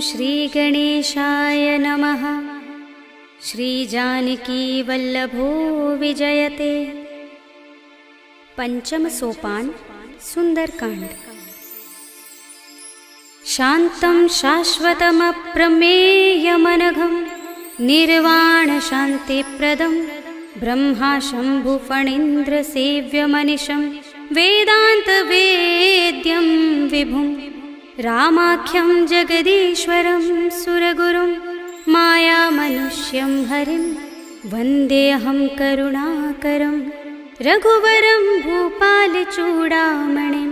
श्रीगणेशाय नमः। श्रीजानकीवल्लभो विजयते। पंचम सोपान सुंदरकांड। शान्तं शाश्वतमप्रमेयमनघं निर्वाणशान्तिप्रदं ब्रह्मा शम्भुफणीन्द्रसेव्यमनिशं वेदान्तवेद्यं विभुं रामाख्यं जगदीश्वरं सुरगुरुं मायामनुष्यं हरिं वन्देऽहं करुणाकरं रघुवरं भूपालचूडामणिं।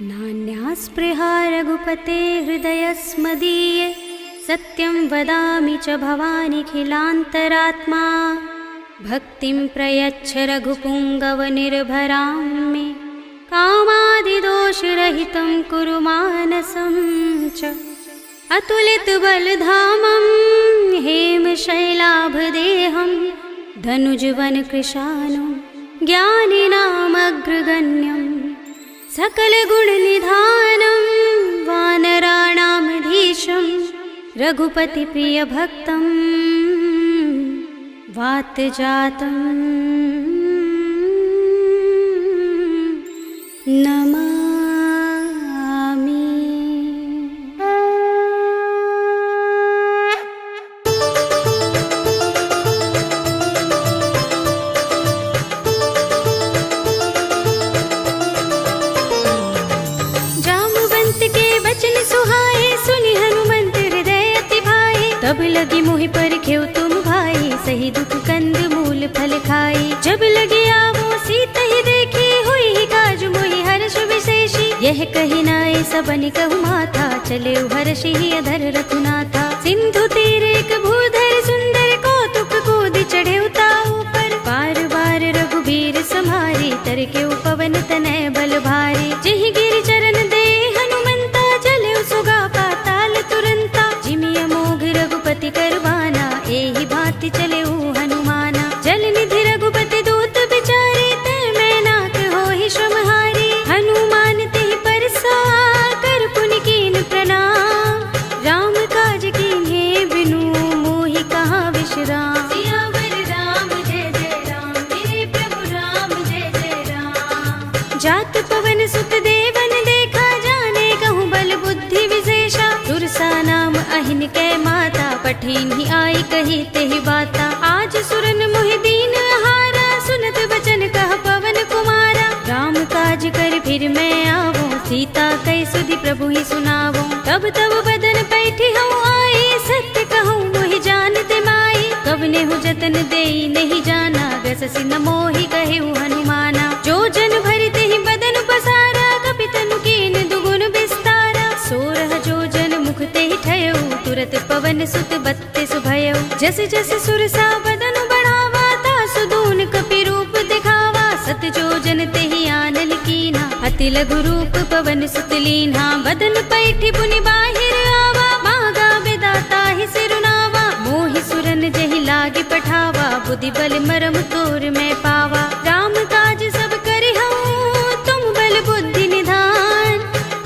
नान्यास्पृहा रघुपते हृदयस्मदीये सत्यं वदामि च भवानिखिलान्तरात्मा। भक्तिं प्रयच्छ रघुपुङ्गवनिर्भरां मे कामादिदोषरहितं कुरु मानसं च। अतुलितबलधामं हेमशैलाभदेहं धनुजवनकृशानं ज्ञानिनामग्रगण्यं सकलगुणनिधानं वानराणामधीशं रघुपतिप्रियभक्तं वातजातं नमामि। तब लगी मोहि पर खेव तुम भाई, सही दुख कंद मूल फल खाई। जब लगी आवो सीता ही देखी, हुई ही काज मोहि हर्ष विशेषी। यह कही नाय सबनि कहु माथा, चले हर्षि ही अधर रघुनाथा। सिंधु तीर एक भूधर सुंदर, कौतुक कूद चढ़े उताऊ पर। बार बार रघुबीर समारी, तर के पवन तनय बल भारी। जिहि गिर चरण दे हनुमंता, चले सुगा पाताल तुरंता। जिमि अमोघ रघुपति करवाना, एहि भांति चले हनुमाना। जल निधि रघुपति दूत बिचारे, तै मैं नाक होहि श्रमहारी। हनुमान तेहि परसा, कर पुनि कीन प्रणाम। राम काज कीन्हे बिनु, मोहि कहाँ विश्राम। सियावर राम जय जय राम, मेरे प्रभु राम जय जय राम। जात पवन सुत देवन देखा, जाने कहूँ बल बुद्धि विशेषा। सुरसा नाम अहिन कै माता, पठिन ही आई कही तेहि बाता। आज सुरन मोहि दीन आहारा, सुनत बचन कह पवन कुमारा। राम काज कर फिर मैं आवो, सीता कई सुधि प्रभु ही सुनावो। तब तब बदन पैठी हूँ आई, सत्य कहूँ मोहि जानते माई। कवने हूँ जतन देई नहीं जाना, गससि न मोहि कहे हनुमाना। जो जन भरि तेहि बदन पसारा, कपितनु कीन दुगुन विस्तारा। सोरह जो जन मुख तेहि ठयऊ, तुरत पवन सुत बत्तीस भयऊ। जस जस सुरसा बदन बढ़ावा, तासु दून कपि रूप दिखावा। सत जो जन तेहि आनल कीन्हा, अति लघु रूप पवन सुत लीन्हा। बदन पैठी पुनि बाहिर आवा, मांगा विदाता ही सिरुनावा। मोहि सुरन जहि लागे पठावा, बुद्धि बल मरम तोर मैं पावा। राम काज सब करिहउँ, तुम बल बुद्धि निधान।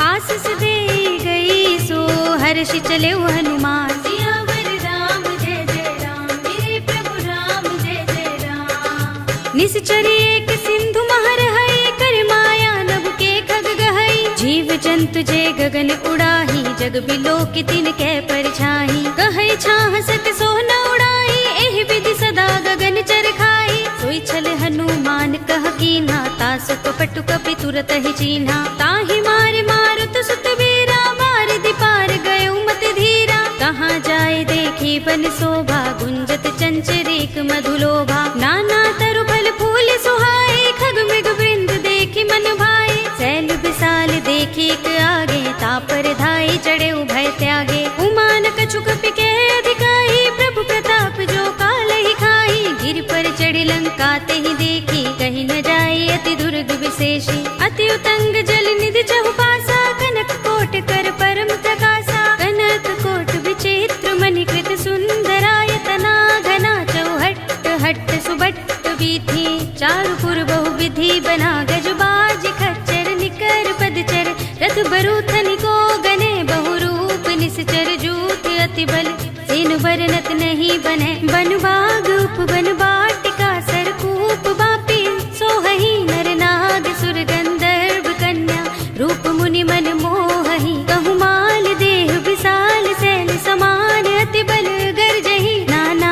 आशीष दे गई सो हर्षि चले हनुमान। सियावर राम जय जय राम, मेरे प्रभु राम जय जय राम। निश्चर एक सिंधु महर हई, कर माया नभ के खग गहई। जीव जंतु जे गगन उड़ाही, जग बिलो के तिन कै परछाई। कहै छाह सक सो न उड़ाई, एहि विधि सदा गगन चर खाई। सोई छल हनुमान कह कीन्हा, तासु कपटु कपि तुरत ही चीन्हा। ताहि मारे मारुत सुत वीरा, बारिधि पार गयो मत धीरा। कहाँ जाए देखी बन शोभा, गुंजत चंचरीक मधुलोभा। नाना तरु फल फूल सुहाए, खग मृग वृंद देखी मन भाए। सैल विशाल देखी एक आगे, तापर धाई चढ़े भय त्यागे। उमान कछु कपि के अधिकाई, प्रभु प्रताप जो काल ही खाई। गिर पर चढ़ी लंका तेहि देखी, कहीं न जाए अति दुर्ग विशेषी। अति उतंग जल निधि चहुपासा, कनक कोट कर परम प्रकाशा। कनक कोट विचित्र मणिकृत सुंदरायतना। घना चौहट्ट हट्ट सुबट्ट वीथि, चारुपुर बहु विधि बना। गजबाज खच्चर निकर पदचर, रथ बरूथनि को गने। बहुरूप निश्चर जो ही बने बन बाग उपवन वाटिका सरकूप बापी सोहही नर नाग सुर गंधर्व कन्या रूप मुनि मन मोहही कहु माल देह विशाल सैल समान अति बल गर्जही नाना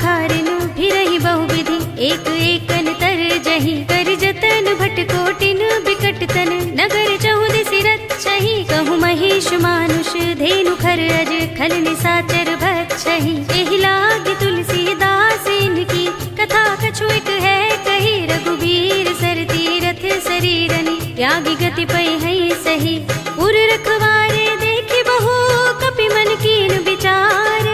खारिनु फिरहि बहुविधि एक एकन तर जही कर जतन भट कोटिन बिकट तन नगर चहुदिसि रक्षहि कहु महिष मानुष धेनु खर अज खल निसाचर भक्षहि एहि लाग तुलसीदास इनकी कथा कछु एक है कही रघुबीर सर तीरथ शरीरनि त्यागी गति पै है सही उर रखवारे देखि बहु कपि मन कीन विचार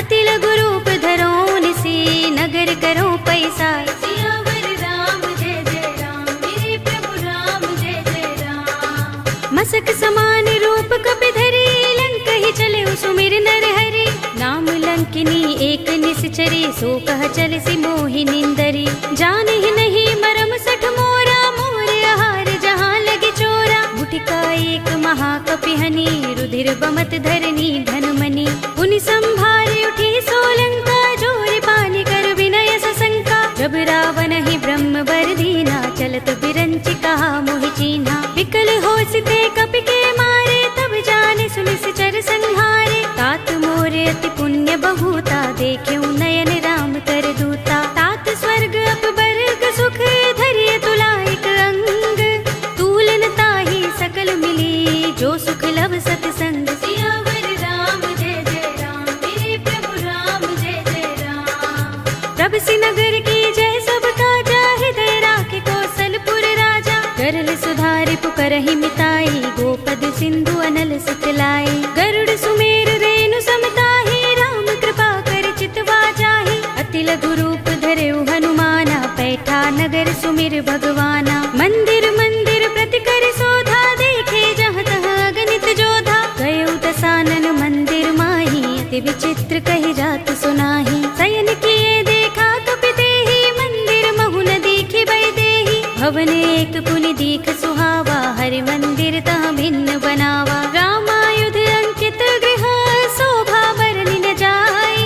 अति लघु रूप धरो निसी नगर करो पैसार सियावर राम जय जय राम मेरे प्रभु राम जय जय राम मसक समान रूप कपि धरी लंक ही चले सुमिर नर हरि नाम लंकिनी एक निश्चरी सो कह चल सी मोहि निंदरी जान ही नहीं मरम सठ मोरा मोर आहार जहाँ लगे चोरा मुटिका एक महाकपिहनी रुधिर बमत धरनी धनुमनी उनि संभारे उठी सोलंका जोर पानी कर विनय सशंका जब रावण ही ब्रह्म वर दीना चलत बिरंचि कहा मोहि चीन्हा विकल होसिते कपि के मारे तब जाने सुनिस चर संहारे तात मोरे अति पुण्य बहुता देख्यु नयन राम कर दूता तात स्वर्ग अपवर्ग सुख धरिय तुलायक अंग तूलन ताहि सकल मिली जो सुख लब सतसंग सियावर राम जय जय राम मेरे प्रभु राम जय जय राम प्रभ नगर की जय सब काजा हृदय राखे कौशलपुर राजा करल सुधारि पुकरहि मिताई गोपद सिंधु अनल सुतलाई गरुड़ सुमेर रेणु समताहि राम कृपा कर चितवा जाहि अति लघु रूप धरेउ हनुमाना पैठा नगर सुमिर भगवाना मंदिर मंदिर प्रति कर शोधा देखे जहाँ तहाँ अगणित जोधा गयउ दसानन मंदिर माही अति विचित्र कहि जात सुनाही शयन किए देखा कपि देहि मंदिर महु न दीखि बै देहि भवन एक पुनि दीख सुहावा हरि मंदिर तह भिन्न बनावा रामायुध अंकित गृह शोभा बरनि न जाय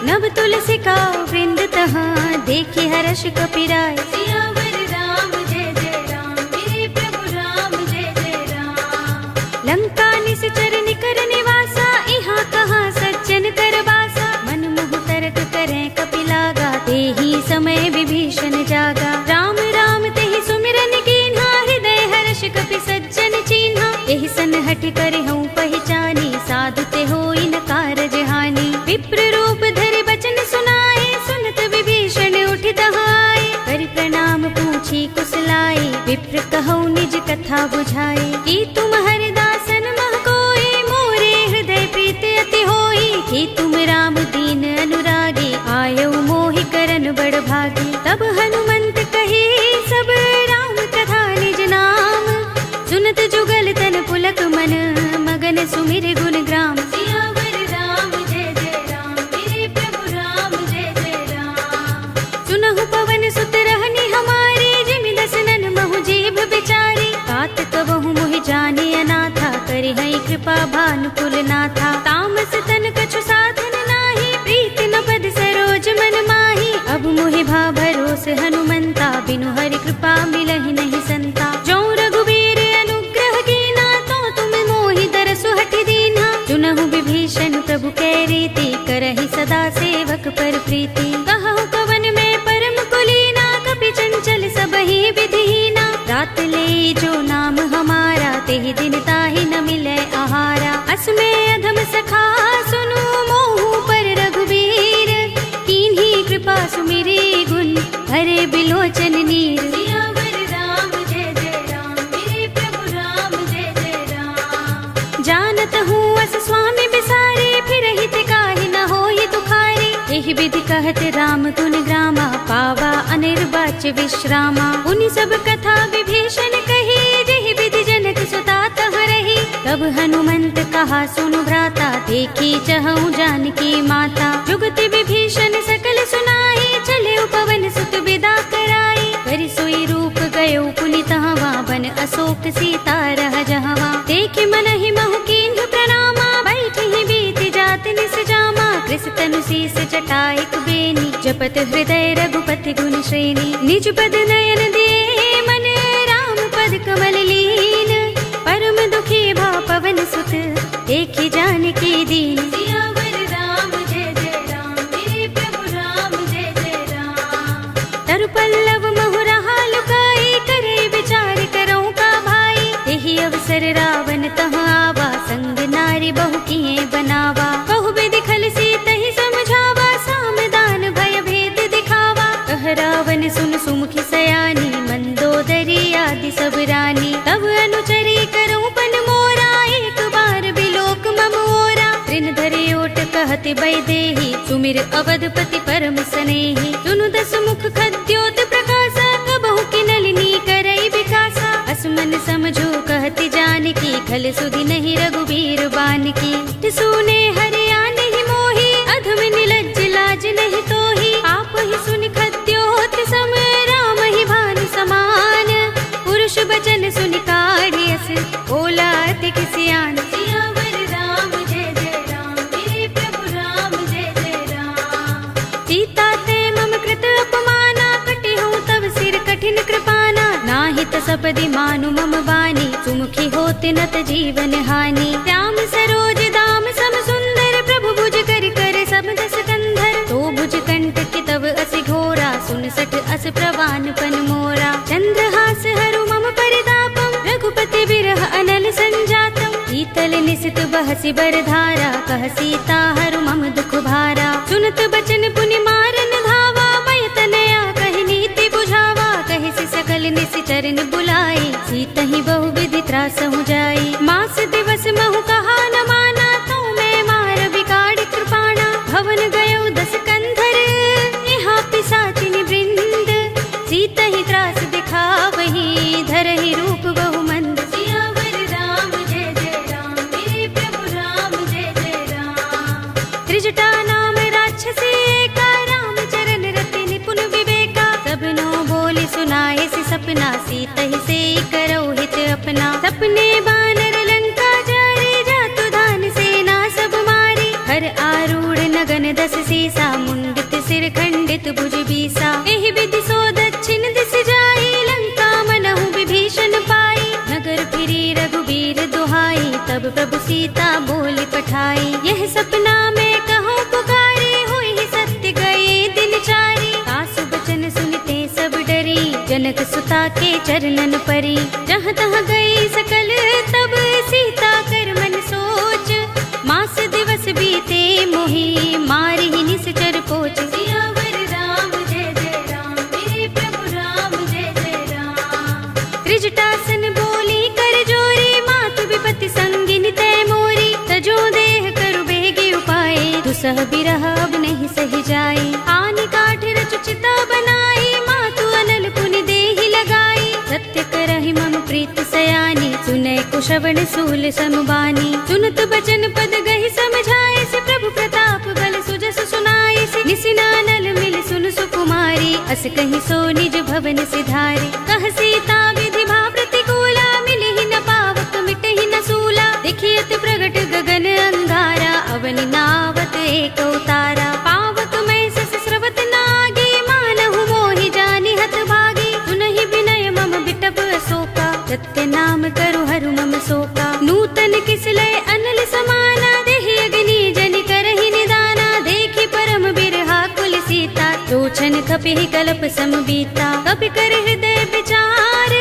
नव तुलसी का वृंद तहाँ देखि हर्ष कपिराय सियावर राम जय जय राम मेरे प्रभु राम जय जय राम लंका निश्चर निकर निवासा यहाँ कहाँ सज्जन कर बासा मन मुह तर्क करें कपिलागा तेहि समय विभीषण जागा राम राम तेहि सुमिरन कीन्हा हृदय हर्ष कपि सज्जन चीन्हा एहि सन हठि करे हूँ पहचानी साधु ते होई न कारज हानि विप्र रूप धरि बचन सुनाए सुनत विभीषण उठ दहाए करि प्रणाम पूछी कुशलाई विप्र कहौ निज कथा बुझाए कि तुम हरिदासन मह कोई मोरे हृदय प्रीति अति होई कि तुम राम दीन अनुरागी आयौ मोहि करन बड़ भागी तब हनुमंत कही सब राम कथा निज नाम सुनत जुगल तन पुलक मन मगन सुमिर गुण ग्राम सियावर राम जय जय राम मेरे प्रभु राम जय जय राम सुनहु पवन सुत रहनी हमारी जिमि दसनन महु जीभ बिचारी तात कबहु मोहि जाने अनाथा करि हई कृपा भानुकुल नाथा तामस तन कछु साधन नाही प्रीति न पद सरोज मन माही अब मोहि भा भरोस हनुमंता बिनु हरि कृपा मिलहि नहीं संता जो रघुबीर अनुग्रह कीना तो तुम मोहि दरसु हठि दीन्हा चुनहु विभीषण प्रभु कै रीति करहि सदा सेवक पर प्रीति कहु कवन में परम कुलीना कपि चंचल सबहि विधिहीना रात ले जो नाम हमारा तेहि दिन ताहि न मिले आहारा अस्मे अधम सखा सुनु मोहु पर रघुबीर कीन्ही कृपा सुमिरी गुण हरे बिलोचन नीर सियावर राम जय जय राम मेरे प्रभु राम जय जय राम जानत हूँ अस स्वामी बिसारे फिर हित काहि न होई दुखारी एहि विधि कहत राम गुण ग्रामा पावा अनिर्वाच्य विश्रामा उनि सब कथा विभीषण कही जेहि विधि जनक सुता तह रही तब हनुमंत कहा सुनु भ्राता देखी चहु जानकी माता जुगति विभीषण सकल सुनाई चले पवन सुत विदा कराई करि सोई रूप गयो पुनितहवा बन अशोक सीता रह जहवा देखि मन ही महु कीन्ह प्रणामा बैठि बीत जात निस जामा कृष तनु शीस चटाई जपत हृदय रघुपति गुण श्रेणी। निज पद नयन दिए मन राम पद कमल लीन। परम दुखी भव पवन सुत देखि जानकी दीन। सियावर राम जय जय राम, मेरे प्रभु राम जय जय राम। तरु पल्लव महुरहा लुकाई, करे विचार करो का भाई। यही अवसर रावण तहाँ आवा, संग नारी बहु किए बनावा। बहु विधि खल सीतहि समझावा, सामदान भय भेद दिखावा। कह रावण सुन सुमुखी सयानी, मंदोदरी आदि सब रानी। तब अनुचरी करूं पन मोरा, एक बार बिलोक मम ओरा। तृण धरि ओट कहति वैदेही, सुमिर अवधपति परम स्नेही। सुनु दस मुख खद्योत प्रकाशा, कबहु की नलिनी करई विकासा। असमन समझो कहति जानकी, खल सुधि नहीं रघुबीर बानकी। सुने हरिया नहीं मोही, अधम निलज्ज लाज नहीं तोही। आप ही सुनि खद्योत सम, राम ही भानु समान। पुरुष बचन सुनि काढ़ियस, बोला अति सियान। सियावर राम जय जय राम, मेरे प्रभु राम जय जय राम। सीता ते मम कृत अपमाना, कटि हूँ तब सिर कठिन कृपाना। नाहित सपदि मानु मम बानी, सुमुखी होत नत जीवन हानि। श्याम सरोज दाम सम सुंदर, प्रभु भुज कर कर सब दस कंधर। तो भुज कंठ की तब असि घोरा, सुन सठ अस प्रवान पन मोरा। चंद्रहास हरु मम परितापम, रघुपति बिरह अनल संजातम। शीतल निसित बहसि बरधारा, कह सीता हरु मम दुख भारा। सुनत बचन पुनि मारन धावा, मय तनया कहि नीति बुझावा। कहि सि सकल निसि चरण बुलाई, सीतहि बहु विधि त्रासहु जाई। मास दिवस महु कहा न माना, तो मैं मार बिगाड़ कृपाणा। भवन गयो दस कंधर, यहाँ पिशाचिनी वृंद। सीतहि त्रास दिखावही, धरहि रूप बहु मंद। सियावर राम जय जय राम, मेरे प्रभु राम जय जय राम। त्रिजटा नाम राक्षसी एका, राम चरण रति निपुण विवेका। सबनो बोले सुनाए सि सपना, सीतहि से करो हित अपना। सपने बानर लंका जारी, जातु धान सेना सब मारी। हर आरूढ़ नगन दस सीसा, मुंडित सिर खंडित भुज बीसा। एहि विधि सो दक्षिण दिस जाई, लंका मनहु विभीषण पाई। नगर फिरी रघुबीर दुहाई, तब प्रभु सीता बोली पठाई। यह सपना में कहूँ पुकारी, हुई सत्य गए दिन चारी। सासु बचन सुनते सब डरी, जनक सुता के चरणन परी। जहाँ तहाँ गई सकल तब सीता कर मन सोच। मास दिवस बीते मोही, मारी ही निश्चर पोच। सियावर राम जय जय राम, मेरे प्रभु राम जय जय राम। त्रिजटासन बोली कर जोरी, मातु विपत्ति संगिनी तय मोरी। तजो देह करु बेगे उपाय, दुसह बिरह अब नहीं सही जाए। आनि काठ रचु चिता बनाई, मातु अनल पुनि देहि लगाई। सत्य करहि मम प्रीत सयानी, सुनै कुशवण सूल समुबानी। सुनत बचन पद गहि समझाए, से प्रभु प्रताप बल सुजस सुनाए। से निसिनानल मिल सुन सुकुमारी, अस कहि सो निज भवन सिधारे। कह सीता विधि भा प्रतिकूला, मिलहि न पावक मिटहि न सूला। देखियत प्रगट गगन अंगारा, अवनि नावत एक उतारा। पावक मैं सस स्रवत नागी, मानहु मोहि जानि हत भागी। सुनहि विनय मम बिटप अशोका, सत्य नाम करु हरु मम शोका। नूतन किसलय अनल समाना, देहि अग्नि जनि करहि निदाना। देखि परम बिरहा कुल सीता, लोचन खपिहि कल्प सम बीता। कपि कर हृदय विचार,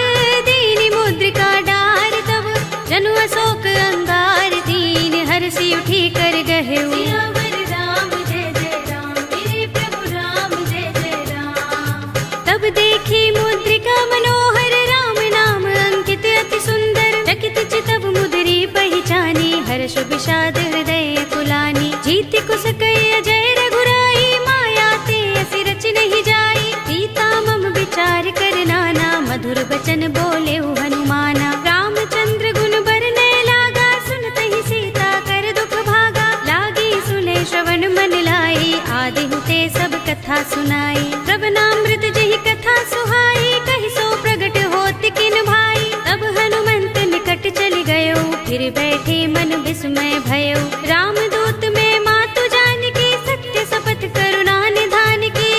दीनि मुद्रिका डार। तब जनु अशोक अंगार, दीन हर्षि उठी कर गहेउ। सियावर राम जय जय राम, मेरे प्रभु राम जय जय राम। तब देखी मुद्रिका मनोहर, राम नाम अंकित अति सुंदर। चकित चितव मुद्री पहचानी, हर्ष विषाद हृदय कुलानी। जीति कुस कई अजय रघुराई, माया ते असि रच नहीं जाई। सीता मम विचार कर नाना, मधुर बचन बोले हनुमाना। रामचंद्र गुण बरनय लागा, सुनतहि सीता कर दुख भागा। लागी सुने श्रवण मन लाई, आदि हुते सब कथा सुनाई। श्रवणामृत जहि कथा सुहाई, कहि सो प्रगट होत किन भाई। तब हनुमंत निकट चल गयो, फिर बैठे मन विस्मय भयो। रामदूत में मातु जानकी, सत्य शपथ करुणा निधान की।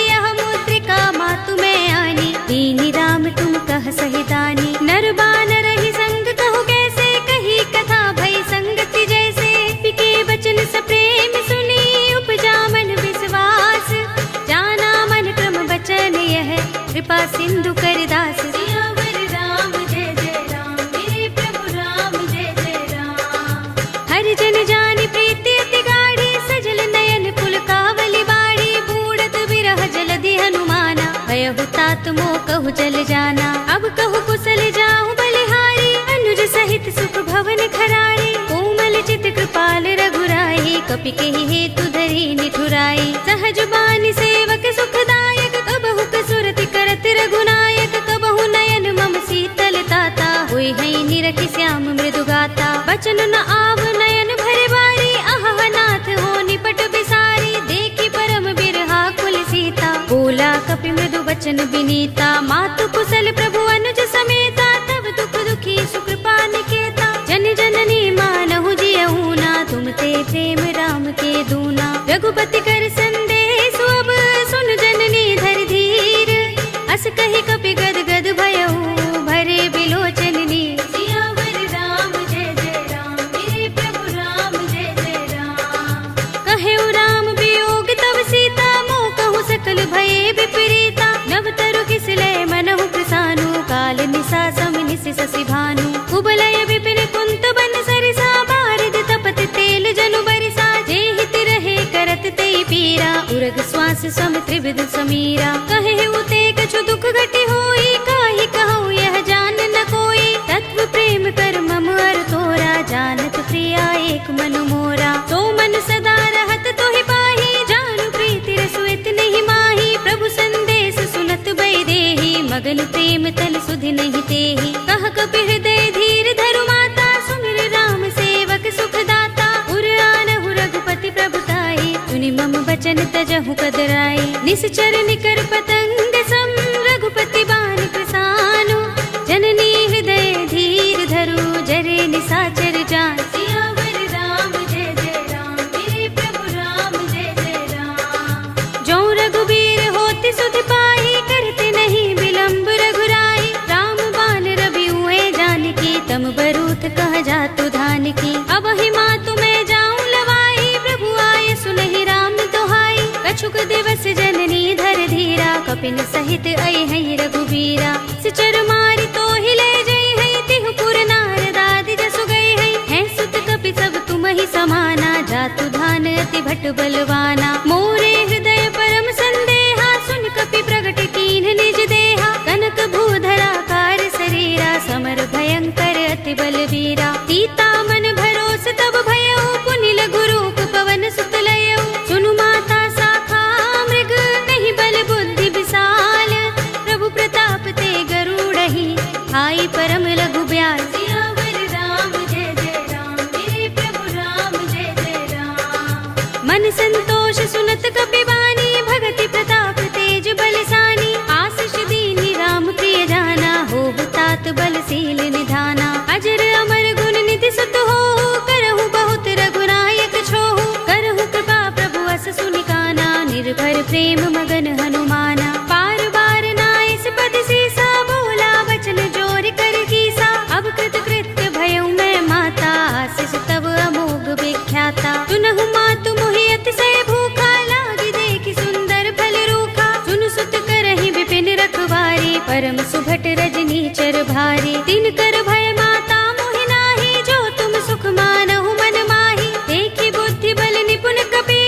तात मो कहु जल जाना। अब कहु कुशल जाऊं बलिहारी, अनुज सहित सुख भवन खरारी। कोमल चित कृपाल रघुराई, कपि केहि हेतु धरी निठुराई। सहज बानी सेवक सुखदायक, कबहु कसुरति करत रघुनायक। कबहु नयन मम शीतल ताता, होय है निरखि श्याम मृदु गाता। बचन न आव नयन भरे बारी, अहह नाथ हो निपट बिसारी। देखि परम बिरहा कुल सीता, बोला कपि मृदु वचन विनीता। मातु कुशल प्रभु अनुज समेता, तब दुख दुखी सुकृपा निकेता। जन जननी मानहु जियहु ना, तुम ते प्रेम राम के दूना। रघुपति कर संदेश अब सुन जननी धर धीर। अस कहि कपि गद गद भयहु, भरे बिलोचन नीर। सियावर राम जय जय राम, मेरे प्रभु राम जय जय राम। कहेउ राम वियोग तब सीता, मोह कहु सकल भये विपरीता। नव तरु किसलय मनहु प्रसानु, काल निसा सम निसि शशि भानु। कुबलय विपिन कुंत बन सरिसा, बारिद तपत तेल जनु बरिसा। जे हित रहे करत तेई पीरा, उरग श्वास सम त्रिविध समीरा। कहे उते कछु दुख घटी होई, काहि कहूँ यह जान न कोई। तत्व प्रेम कर मम अर तोरा, जानत प्रिया एक मन मोरा। तो मन सदा रहत तोहि पाही, जानु प्रीति रसु इतहि माही। प्रभु संदेश सुनत भय देहि, मगन प्रेम तल सुधि नहीं तेहि। कह कपि हृदय धीर धरु माता, सुमिर राम सेवक सुख दाता। उर आनहु रघुपति प्रभुताई, सुनि मम वचन तजहु कदराई। निश्चर निकर पतंग सम, रघुपति बान प्रसानु। जननी हृदय धीर धरु, जरे निसाचर जान। सियावर राम जय जय राम, मेरे प्रभु राम जय जय राम। जो रघुबीर होति सुधि पाई, करते नहीं विलंब रघुराई। राम बान रवि हुए जानकी, तम बरूथ कह जातु धान की। अब ही मातु मैं जाऊं लवाई, प्रभु आए सुनहि राम दोहाई। कछुक दिवस जननी धर धीरा, कपिन सहित अय है रघुबीरा। सिचर मारि तो ही ले जई है, तिहु पुर नारद आदि जसु गई है। हैं सुत कपि सब तुम ही समाना, जातु धान अति भट बलवाना। मोरे हृदय परम संदेहा, सुन कपि प्रगट कीन्ह निज देहा। कनक भूधरा कार शरीरा, समर भयंकर अति बलवीरा। सीता मन भरोस तब भयउ, पुनि लघु रूप पवन सुत लयउ। सुनु माता शाखा मृग, नहीं बल बुद्धि विशाल। प्रभु प्रताप ते गरुड़हि, आई परम लघु ब्याल। सियावर राम जय जय राम, मेरे प्रभु राम जय जय राम। मन संतोष सुनत कपि बानी, भगति प्रताप तेज बलसानी। आशीष दीनि राम प्रिय जाना, होहु तात बलशील निधाना। अजर अमर गुण निधि सुत हो, करहु बहुत रघुनायक छोहु। करहु कृपा प्रभु अस सुनि काना, निर्भर प्रेम मगन हनुमाना। बार बार नाइस पद सीसा, बोला वचन जोर कर कीसा। अब कृत कृत्य भयउ मैं माता, आशीष तब अमोघ विख्याता। सुनहु मातु मोहि अतिशय भूखा, लागी देखि सुंदर फल रूखा। सुन सुत करहि विपिन रखवारी, परम सुभट रजनी चर भारी। तिन कर भय माता मोहि नाही, जो तुम सुख मानहु मन माही। देखि बुद्धि बल निपुण कपि,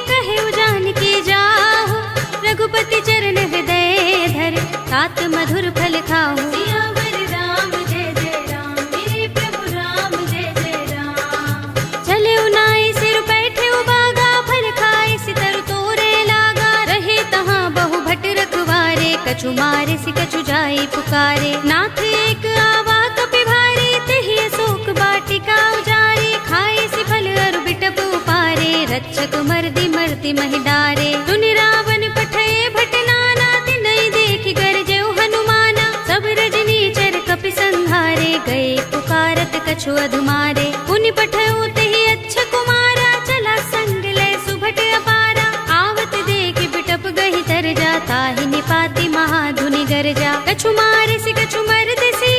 कहेउ जानकी जाहु। रघुपति चरण हृदय धर, तात मधुर फल खाहु। सियावर राम जय जय राम, मेरे प्रभु राम जय जय राम। चले उनाई सिर बैठे उबागा, फल खाए सितर तोरे लागा। रहे तहाँ बहु भट रखवारे, कछु मारे सि कछु जाई पुकारे। नाथ एक आवा कपि भारी, तेहि अशोक बाटिका उजारी। खाए सि फल अरु बिटप उपारे, रक्षक मर्दि मर्दि महि डारे। सुनि रावण पठये भट नाना, तिनहि देखि गरजेउ हनुमाना। सब रजनी चर कपि संहारे, गए पुकारत कछु अधुमारे। पुनि पठयउ तेहि अच्छा कुमारा, चला संग लय सुभट अपारा। आवत देखि बिटप गहि तर जा, ताहि निपाति महाधुनि गरजा। कछु मारे सि कछु मर्द सी,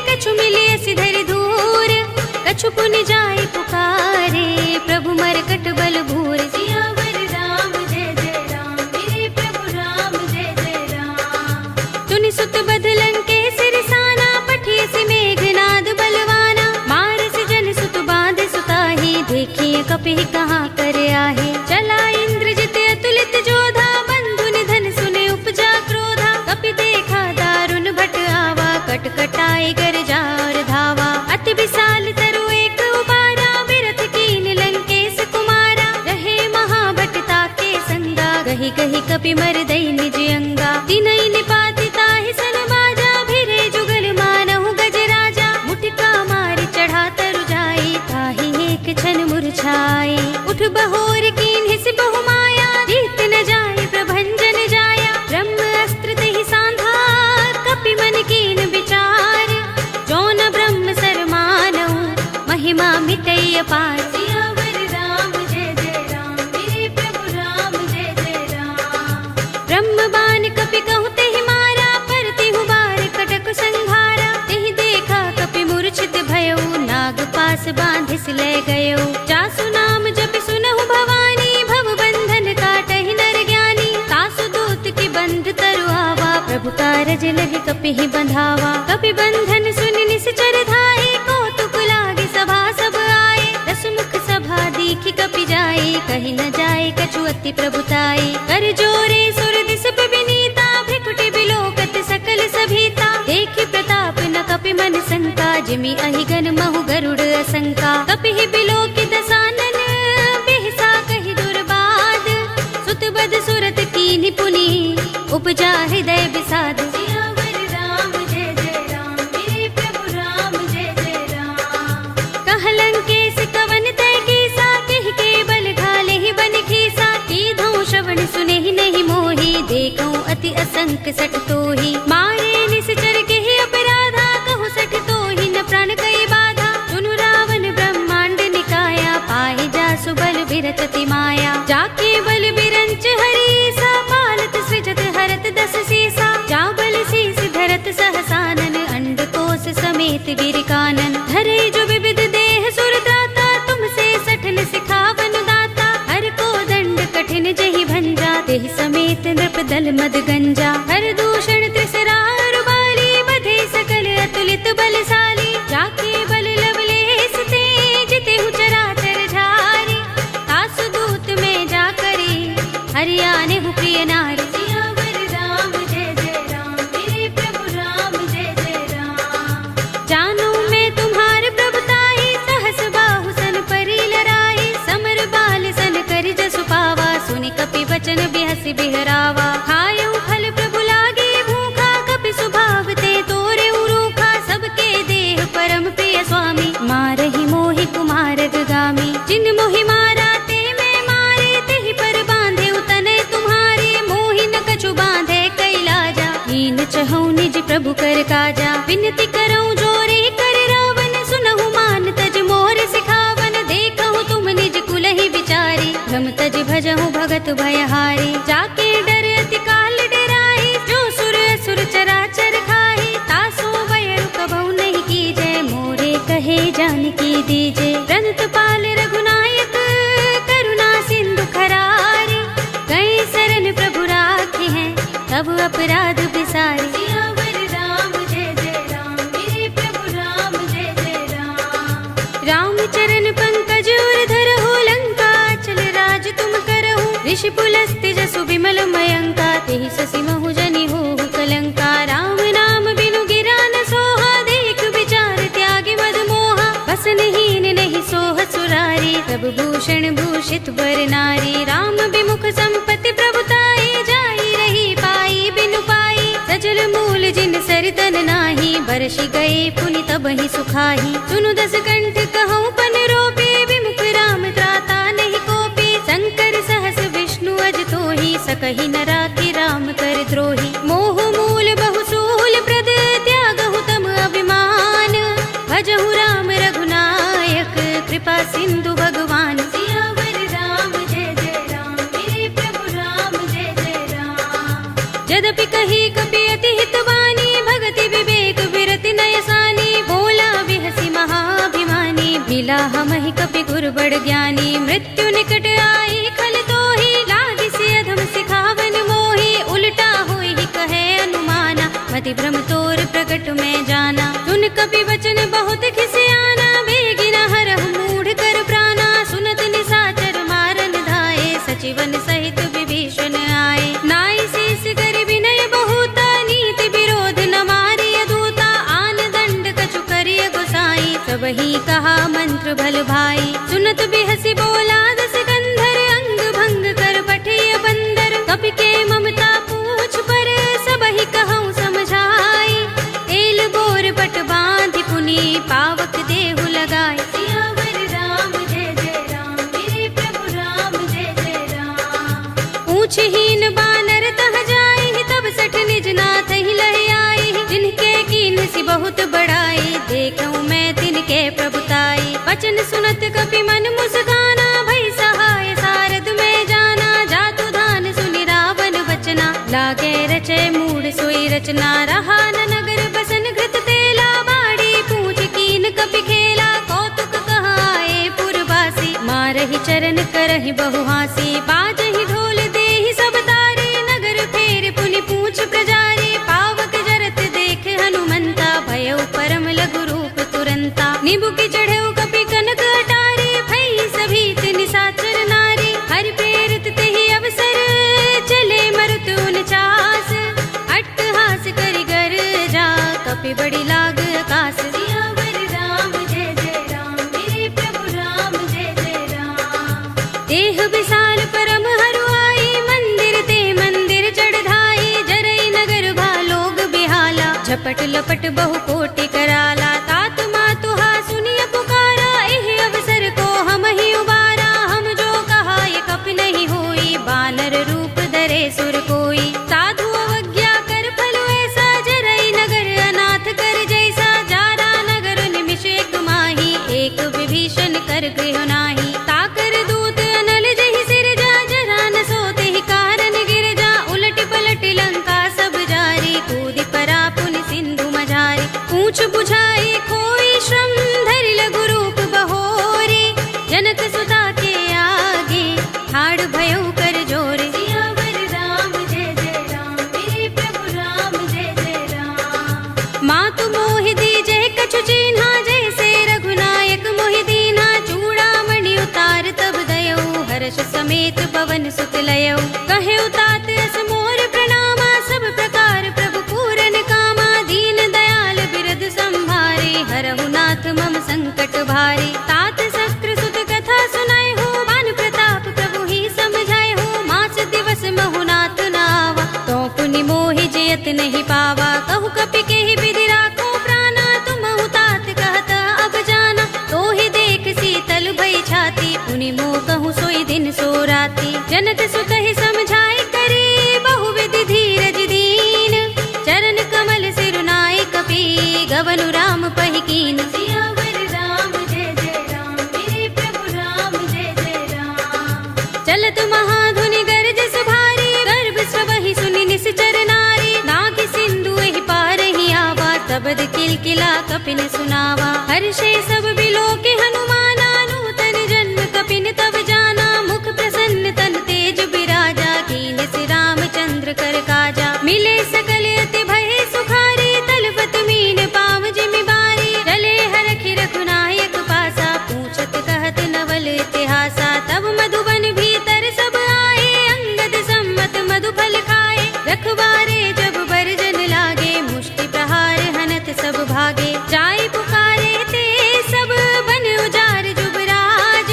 कछु मिलिय सि धरि धूर। कछु पुनि जाई पुकारे, प्रभु मरकट बल भूर। सियावर राम जय जय राम, मेरे प्रभु राम जय जय राम। तुनि सुत बदलन के सिरसाना, पठिय सि मेघनाद बलवाना। मार सि जन सुत बांध सुताही, देखिए कपि कहाँ कर आहे। चला इंद्रजित अतुलित जोधा, बंधु निधन सुने उपजा क्रोधा। कपि देख कही कही कपि मर दई निज अंगा। तिनहि निपाति ताहि सन बाजा, भिरे जुगल मानहु गज राजा। मुटिका मारि चढ़ा तरु जाई, ताहि एक क्षण मुरझाई। उठ बहोर कीन्हि सि बहु माया, जीत न जाय प्रभंजन जाया। ब्रह्म अस्त्र तेहि सांधा, कपि मन कीन विचार। जो न ब्रह्म सर मानहु, महिमा मिटै अपार। सियावर राम जय जय राम, मेरे प्रभु राम जय जय राम। ब्रह्म बाण कपि कहु तेहि मारा, पर तिहु बार कटक संघारा। तेहि देखा कपि मूर्छित भयउ, नाग पास बांधिस ले गयउ। जासु नाम जपि सुनहु भवानी, भव बंधन काटहि नर ज्ञानी। तासु दूत की बंध तरु आवा, प्रभु कारज लगे कपिहि बंधावा। कपि बंधन सुनि निश्चर धाये, कौतुक लागे सभा सब आए। दस मुख सभा दीखि कपि जाए, कहि न जाए कछु अति प्रभुताई। कर जोरे सुर दिस विनीता, भ्रिकुटि बिलोकत सकल सभीता। देखि प्रताप न कपि मन शंका, जिमि अहिगन महु गरुड़ असंका। कपिहि बिलोकि दसानन, बिहसा कहि दुर्बाद। सुत बद सुरत कीन्हि पुनि, उपजा हृदय विषाद। सियावर राम जय जय राम, मेरे प्रभु राम जय जय राम। कहलंकेश कवन तै कीसा, किहि के बल घाले ही बन खीसा। कीधौ श्रवण सुनेहि नहीं मोहि, देखौ अति असंक सठ तोहि। मारे निश्चर केहि अपराधा, कहु सठ तोहि न प्राण कई बाधा। सुनु रावण ब्रह्मांड निकाया, पाहि जासु बल बिरत अति माया। जाके बल बिरंच हरीसा, पालत सृजत हरत दस सीसा। जा बल शीस धरत सहसानन, अंडकोश समेत गिर कानन। धरे जो विविध देह सुर त्राता, तुमसे सठन सिखावन दाता। हर को दंड कठिन जहि भंजा, तेहि समेत नृप दल मद गंजा। हर दूषण त्रिसरा बाली, बधे सकल अतुलित बलशाली। जाके बल लवलेस ते, जितेहु चराचर झारी। तासु दूत में जा करी, हरियाने हु प्रिय नारी। सियावर राम जय जय राम, मेरे प्रभु राम जय जय राम। जानो मैं तुम्हार प्रभुताई, सहस बाहु सन परी लराई। समर बाल सन करि जसु पावा, सुनि कपि वचन बिहसि बिहरावा। खायउ फल प्रभु लागे भूखा, कपि सुभाव ते तोरे रूखा। सबके देह परम प्रिय स्वामी, मारहि मोहि कुमार गामी। जिन मोहि मारा ते मैं मारे, तेहि पर बांधे उतने तुम्हारे। मोहि न कछु बांधे कैलाजा, हीन चहु निज प्रभु कर काजा। विनती करऊं जोरे कर रावण, सुनहु मान तज मोर सिखावन। देखहु तुम निज कुल ही विचारी, भ्रम तज भजहु भगत भयहारी। जाके डर अति काल डराई, जो सुर असुर चराचर खाई। तासो बयरु कबहु नहीं कीजै, मोरे कहे जानकी दीजे। रंत पाल रघुनायक, करुणा सिंधु खरारी। गए शरण प्रभु राखे हैं, तब अपराध बिसारी। सियावर राम जय जय राम, मेरे प्रभु राम जय जय राम। राम चरण पंकज उर धरहु, लंका चल राज तुम करहु। ऋषि पुलस्त्य जसु विमल मयंका, तेहि ससि महु जनि होहु कलंका। राम नाम बिनु गिरा न सोहा, देख विचार त्यागी मद मोहा। बसनहीन नहीं सोह सुरारी, प्रभु भूषण भूषित बर नारी। राम विमुख संपत्ति प्रभुताई, जाई रही पाई बिनु पाई। सजल मूल जिन सरितन नाही, बरषि गए पुनि तबहि सुखाही। सुनु दस कंठ कहूँ पन रोपी, विमुख राम त्राता नहीं कोपी। शंकर सहस विष्णु अज तोहि, सकहि न राखि राम कर द्रोही। मोह मूल बहु सूल प्रद, त्यागहु तम अभिमान। भजहु राम रघुनायक, कृपा सिंधु भगवान। सियावर राम जय जय राम, मेरे प्रभु राम जय जय राम। यद्यपि कही कपि अति हितवानी, भगति विवेक विरति नयसानी। बोला बिहसि महाभिमानी, मिला हमहि कपि गुर बड़ ज्ञानी। मृत्यु निकट आई खल तोहि, लागी सि अधम सिखावन मोहि। उल्टा होई कहे अनुमाना, मति भ्रम तोर प्रकट में जाना। सुन कपि वचन बहुत खिसियाना, बेगिना हरहु मूढ़ कर प्राणा। सुनत निशाचर मारन धाये, सचिवन सहित विभीषण आए। नाई शीस कर विनय बहुता, नीति विरोध न मारिय दूता। आन दंड कछु करिय गोसाई, सबहि कहा मंत्र भल भाई। सुनत बिहसि बोला दस कंधर, अंग भंग कर पठिय बंदर। पूछहीन बानर तह जाई, तब सठ निज नाथ ही लह आई। जिनके कीन सी बहुत बड़ाई, देखूं मैं तिनके प्रभुताई। वचन सुनत कपि मन मुस्काना, भई सहाय सारद में जाना। जातु धान सुनि रावण वचना, लागे रचे मूढ़ सोई रचना। रहा न नगर बसन घृत तेला, बाड़ी पूछ कीन कपि खेला। कौतुक कहाए पुरवासी, मारहि चरण करहि बहु हासी। बाजहि ढोल देहि सब तारी, नगर फेर पुनि पूछ प्रजारी। पावक जरत देख हनुमंता, भयउ परम लघु रूप तुरंता। निबुकि चढ़ऊ कपि कनक अटारी, भई सभीत निशाचर नारी। हरि प्रेरित तेहि अवसर, चले मरुत 49। अट्टहास करि गर्जा, कपि बड़ी लाग आकाश। सियावर राम जय जय राम, मेरे प्रभु राम जय जय राम। देह विशाल परम हरुआई, मंदिर ते मंदिर चढ़ाई। जरई नगर भालोग बिहाला, झपट लपट बहु कोटि कराला। तात मातुहा सुनिय पुकारा, एह अवसर को हम ही उबारा। हम जो कहा ये कपि नहीं होई, बानर रूप धरे सुर कोई। साधु अवज्ञा कर फल ऐसा, जरई नगर अनाथ कर जैसा। जारा नगर निमिष एक माही, एक विभीषण कर गृह नाही। ताकर दूत अनल जहि सिर जा, जरा न सोते ही कारण गिर जा। उलट पलट लंका सब जारी, कूदि परा पुनि सिंधु मझारी। पूछ बुझाई कोई श्रम, धरि लघु रूप बहोरी। जनक सुता के आगे, ठाड़ भयउ कर जोरे। सियावर राम जय जय राम, मेरे प्रभु राम जय जय राम। मातु मोहि दीजे कछु चिन्हा, जैसे रघुनायक मोहि दीन्हा। चूड़ामणि उतार तब दयऊ, हर्ष समेत पवन सुत लयऊ। कहे तात अस मोर प्रणामा, सब प्रकार प्रभु पूरन कामा। दीन दयाल बिरद संभारे, हरहु नाथ मम संकट भारे। तात शस्त्र सुत कथा सुनाए हो, बान प्रताप प्रभु ही समझाए हो। मास दिवस महु नाथ नावा, तो पुनि मोहि जयत नहीं पावा। कहु कपि केहि विधि राखो प्राणा, तुमहु तात कहत अब जाना। तो ही देख शीतल भई छाती, पुनि मोह कहूँ सोई दिन सो राती। जनक सुत ही समझाई करी, बहु विधि धीरज दीन। चरण कमल सिरुनाई कपि, गवनु राम पहि कीन। सियावर राम जय जय राम, मेरे प्रभु राम जय जय राम। चलत महाधुनि गरजस भारी, गर्भ सबहि सुनि निश्चर नारी। नाग सिंधु एहि पार ही आवा, तबद किलकिला कपिन सुनावा। हर्षे सब बिलोके हनुमाना, नूतन जन्म कपिन तब जाना। मुख प्रसन्न तन तेज बिराजा, कीन सि रामचंद्र कर काजा। मिले सकल अति भय सुखारी, तलपत मीन पाम जिमि बारी। चले हरखि रघुनायक पासा, पूछत कहत नवल इतिहासा। तब मधुबन भीतर सब आए, अंगद सम्मत मधु फल खाए। रखवारे जब बरजन लागे, मुष्टि प्रहार हनत सब भागे। जाय पुकारे ते सब बन उजार जुबराज।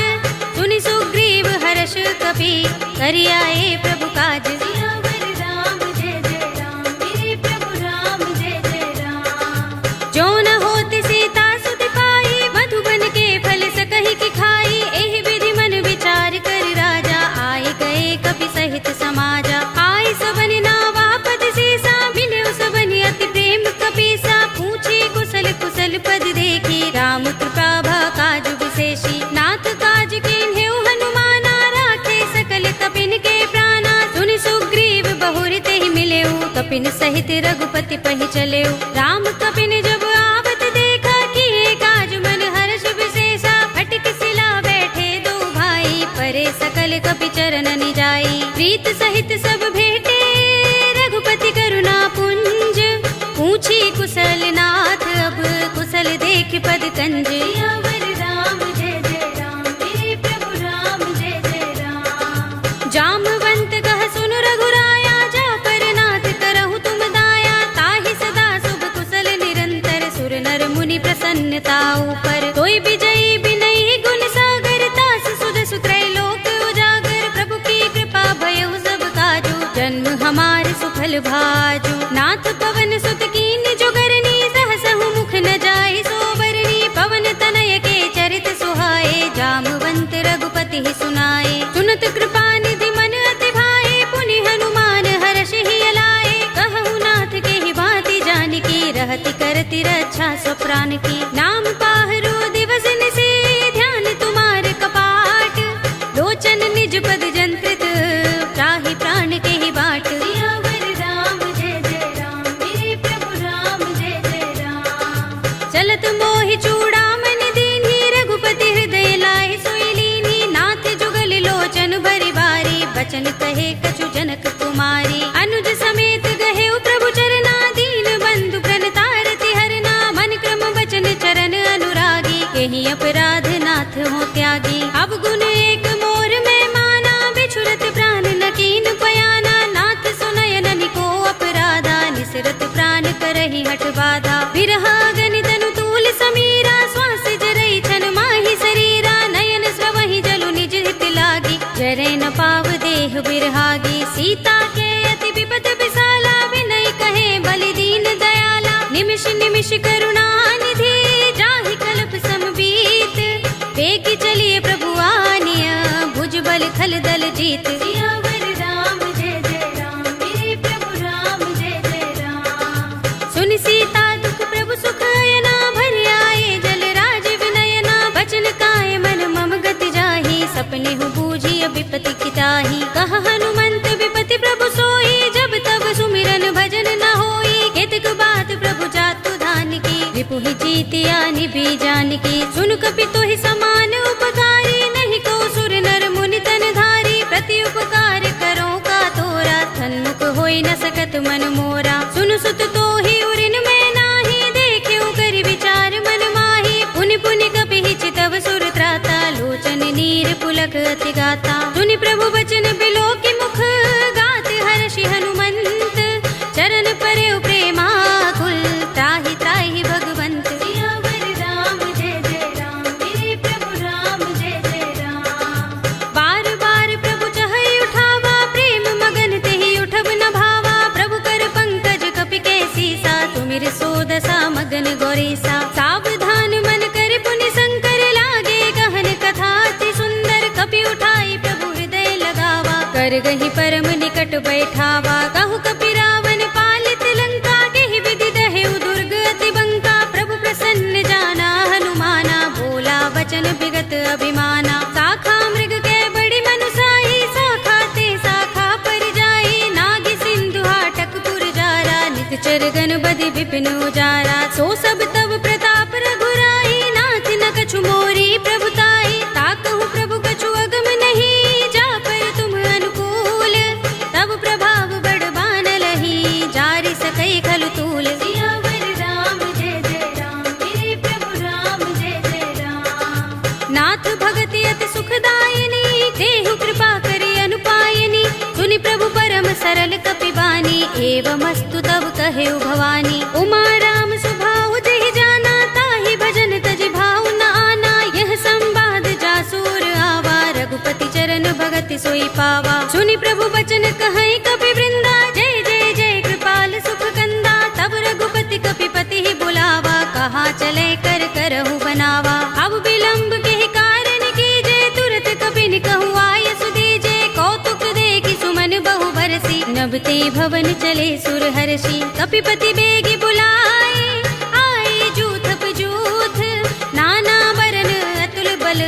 सुनि सुग्रीव हर्ष कपि, करि आए प्रभु काज। सियावर राम जय जय राम, मेरे प्रभु राम जय जय राम। जो न होति सीता सुत पाई, मधुबन के फल सकहि की खाई। एहि विधि मन विचार कर राजा, आए गए कपि सहित समाजा। आय सबनि नावा पद सीसा, मिले सबनि अति प्रेम कपीसा। पूछे कुशल कुशल पद देखी, राम कृपा भा काज विशेषी। नाथ काज कीन्हेउ हनुमाना, राखे सकल कपिन के प्राणा। सुनि सुग्रीव बहुर तेहि मिलेउ, कपिन सहित रघुपति पहि चलेउ। राम कपिन जब आवत देखा, किए काज मन हर्ष विशेषा। फटक सिला बैठे दो भाई, परे सकल कपि चरणनि जाई। प्रीत सहित सब भेटे, रघुपति करुणा पुंज। पूछी कुशल नाथ, अब कुशल देख पद कंज। सियावर राम जय जय राम, मेरे प्रभु राम जय जय राम। जामवंत कह सुन रघुराया, जा पर नाथ करहु तुम दाया। ताहि सदा शुभ कुशल निरंतर, सुर नर मुनि प्रसन्नता ऊपर। तोय विजयी बिनयी गुण सागर, तास सुध सुत्रय लोक उजागर। प्रभु की कृपा भयउ सब काजू, जन्म हमार सुफल भाजू। नाथ पवन सुत कीन जोगरनी, सहसहु मुख न जाय सोबरनी। पवन तनय के चरित सुहाए, जामवंत रघुपति ही सुनाए। सुनत कृपा निधि मन अति भाए, पुनि करती रक्षा स्वप्राण की। नाम पाहरो दिवस निसे ध्यान तुम्हार कपाट, लोचन निज पद जंत्रित त्राहि प्राण के ही बाट। सियावर राम जय जय राम, मेरे प्रभु राम जय जय राम। चलत मोहि चूड़ामणि दीन्ही, रघुपति हृदय लाहि सोई लीन्ही। नाथ जुगल लोचन भरि बारी, बचन कहे कछु जनक कुमारी। अनुज समेत गहे प्रभु चरना, दीन बंधु प्रणतारति हरना। मन क्रम वचन चरण अनुरागी, केहि अपराध नाथ हो त्यागी। अब गुण एक मोर में माना, बिछुरत प्राण न कीन पयाना। नाथ सुनयन निको अपराधा, निसरत प्राण करहि हठ बाधा। बिरहा गनि तनु तूल समीरा, श्वास जरई छन माहि शरीरा। नयन स्रवहि जलु निज हित लागी, जरै न पाव देह बिरहागी। सीता के अति विपद विसाला, विनय कहे बलि दीन दयाला। निमिष निमिष करुणा निधि, जाहि कल्प समबीत। वेगी चलिए प्रभु आनिया, भुज बल खल दल जीत। सियावर राम जय जय राम, मेरे प्रभु राम जय जय राम। सुनि सीता दुख प्रभु सुख अयना, भरि आए जल राज विनयना। बचन काय मन मम गति जाहि, सपने हु बूझी विपति किताही। कहा हनुमंत विपति प्रभु सोई, जब तब सुमिरन भजन न होई। केतक बात प्रभु जातु धान की, रिपुहि जीतिया निभि जानकी। सुन कपि तोहि समान उपकारी, नहीं को सुर नर मुनि तन धारी। प्रति उपकार करो का तोरा, सन्मुख होई न सकत मन मोरा। सुन सुत तोहि उरिन में नाही, देखियो करि विचार मन माही। पुनि पुनि कपि चितव सुर त्राता, लोचन नीर पुलक अति गाता। सुनि प्रभु बचन बिलो की मुख, गात हर्षि हनुमंत। चरण परे प्रेमाकुल, त्राहि त्राहि भगवंत। सियावर राम जय जय राम, मेरे प्रभु राम जय जय राम। बार बार प्रभु चहई उठावा, प्रेम मगन तेहि उठब न भावा। प्रभु कर पंकज कपि के सीसा, तुमिर सोदसा मगन गौरीसा। सावधान मन कर पुनि शंकर, लागे गहन कथा अति सुंदर। कपि उठाई प्रभु हृदय लगावा, कर गहि परम निकट बैठावा। कहु कपि रावण पालित लंका, केहि विधि दहेउ दुर्ग अति बंका। प्रभु प्रसन्न जाना हनुमाना, बोला वचन विगत अभिमाना। शाखा मृग के बड़ी मनुसाई, शाखा ते शाखा पर जाई। नाग सिंधु हाटक पुर जारा, निकचर गण बदि विपिन उजारा। सो सब तब प्रताप रघुराई, नाथ न कछु मोरी प्रभुताई। ताकहु प्रभु कछु अगम नहीं, जा पर तुम अनुकूल। तब प्रभाव बड़ बानलहि, जारि सकई खलु तूल। सियावर राम जय जय राम, मेरे प्रभु राम जय जय राम। नाथ भगति अति सुखदायिनी, देहु कृपा करि अनुपायिनी। सुनि प्रभु परम सरल कपि बानी, एवमस्तु तब कहेउ भवानी। उमा राम स्वभाव जहि जाना, ताहि भजन तजि भाव न आना। यह संवाद जासूर आवा, रघुपति चरण भगति सोई पावा। सुनि प्रभु बचन कहै कपि वृंदा, जय जय जय कृपाल सुख कंदा। तब रघुपति कपिपति ही बुलावा, कहा चले कर करहु बनावा। अब विलंब के कारण कीजे, तुरत कपिन कहु आय सुदीजे। कौतुक देखि सुमन बहु बरसी, नभते भवन चले सुर हर्षि। कपिपति बेगी बुलाए, आए जूथप जूथ। नाना बरन अतुल बल,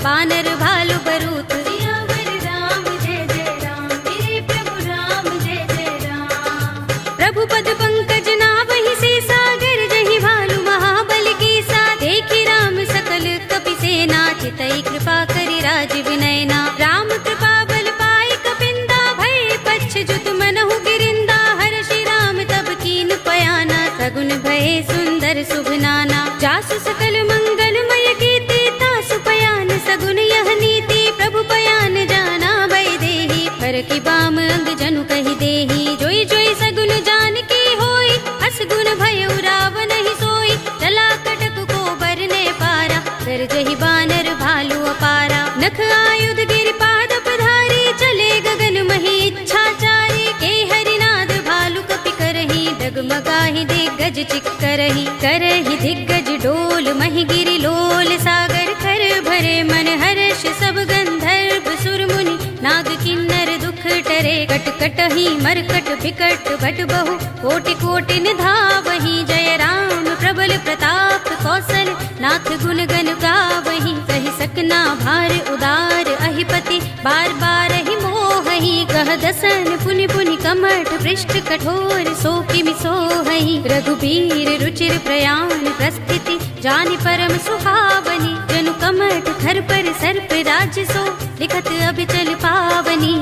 बानर भालु बरूथ। सियावर राम जय जय राम, मेरे प्रभु राम जय जय राम। प्रभु पद पंकज नावहि सीसा, गिरजहि भालु महाबल कीसा। देखि राम सकल कपि सेना, चितई कृपा करि राज विनयना। राम कृपा बल पाई कपिंदा, भय पच्छ जुत मनहु गिरिंदा। हर्षि राम तब कीन पयाना, सगुन भय सुंदर शुभ नाना। जासु सकल मंगलमय कीर्ति, तासु पयान सगुन यह नीति। प्रभु पयान जाना भय देहि, पर की बाम अंग जनु कहि देहि। जोई जोई सगुन जान की होई, अस गुण भय रावण ही सोई। चला कटक को बरने पारा, गरजहि बानर भालु अपारा। नख आयुध गिर पाद पधारी, चले गगन मही इच्छाचारी। के हरिनाद भालु कपि करहि, डगमगाहि दिग्गज चिक्करहि। करहि दिग्गज डोल महि गिरि लोल, सागर कर भरे मन हर्ष सब गंधर्व सुर मुनि। नाग किन्नर दुख टरे, कट कटहि मरकट बिकट भट बहु। कोटि कोटि निधावहि, जय राम प्रबल प्रताप कौशल नाथ गुण गण गावहीं। कहि सकना भार उदार अहिपति बार बार ही मोहहि। कह दसन पुनि पुनि कमठ पृष्ठ कठोर सो किमि सोहहि। रघुबीर रुचिर प्रयाण प्रस्थिति जानि परम सुहावनी। जनु कमठ खर पर सर्प राज सो लिखत अभिचल पावनी।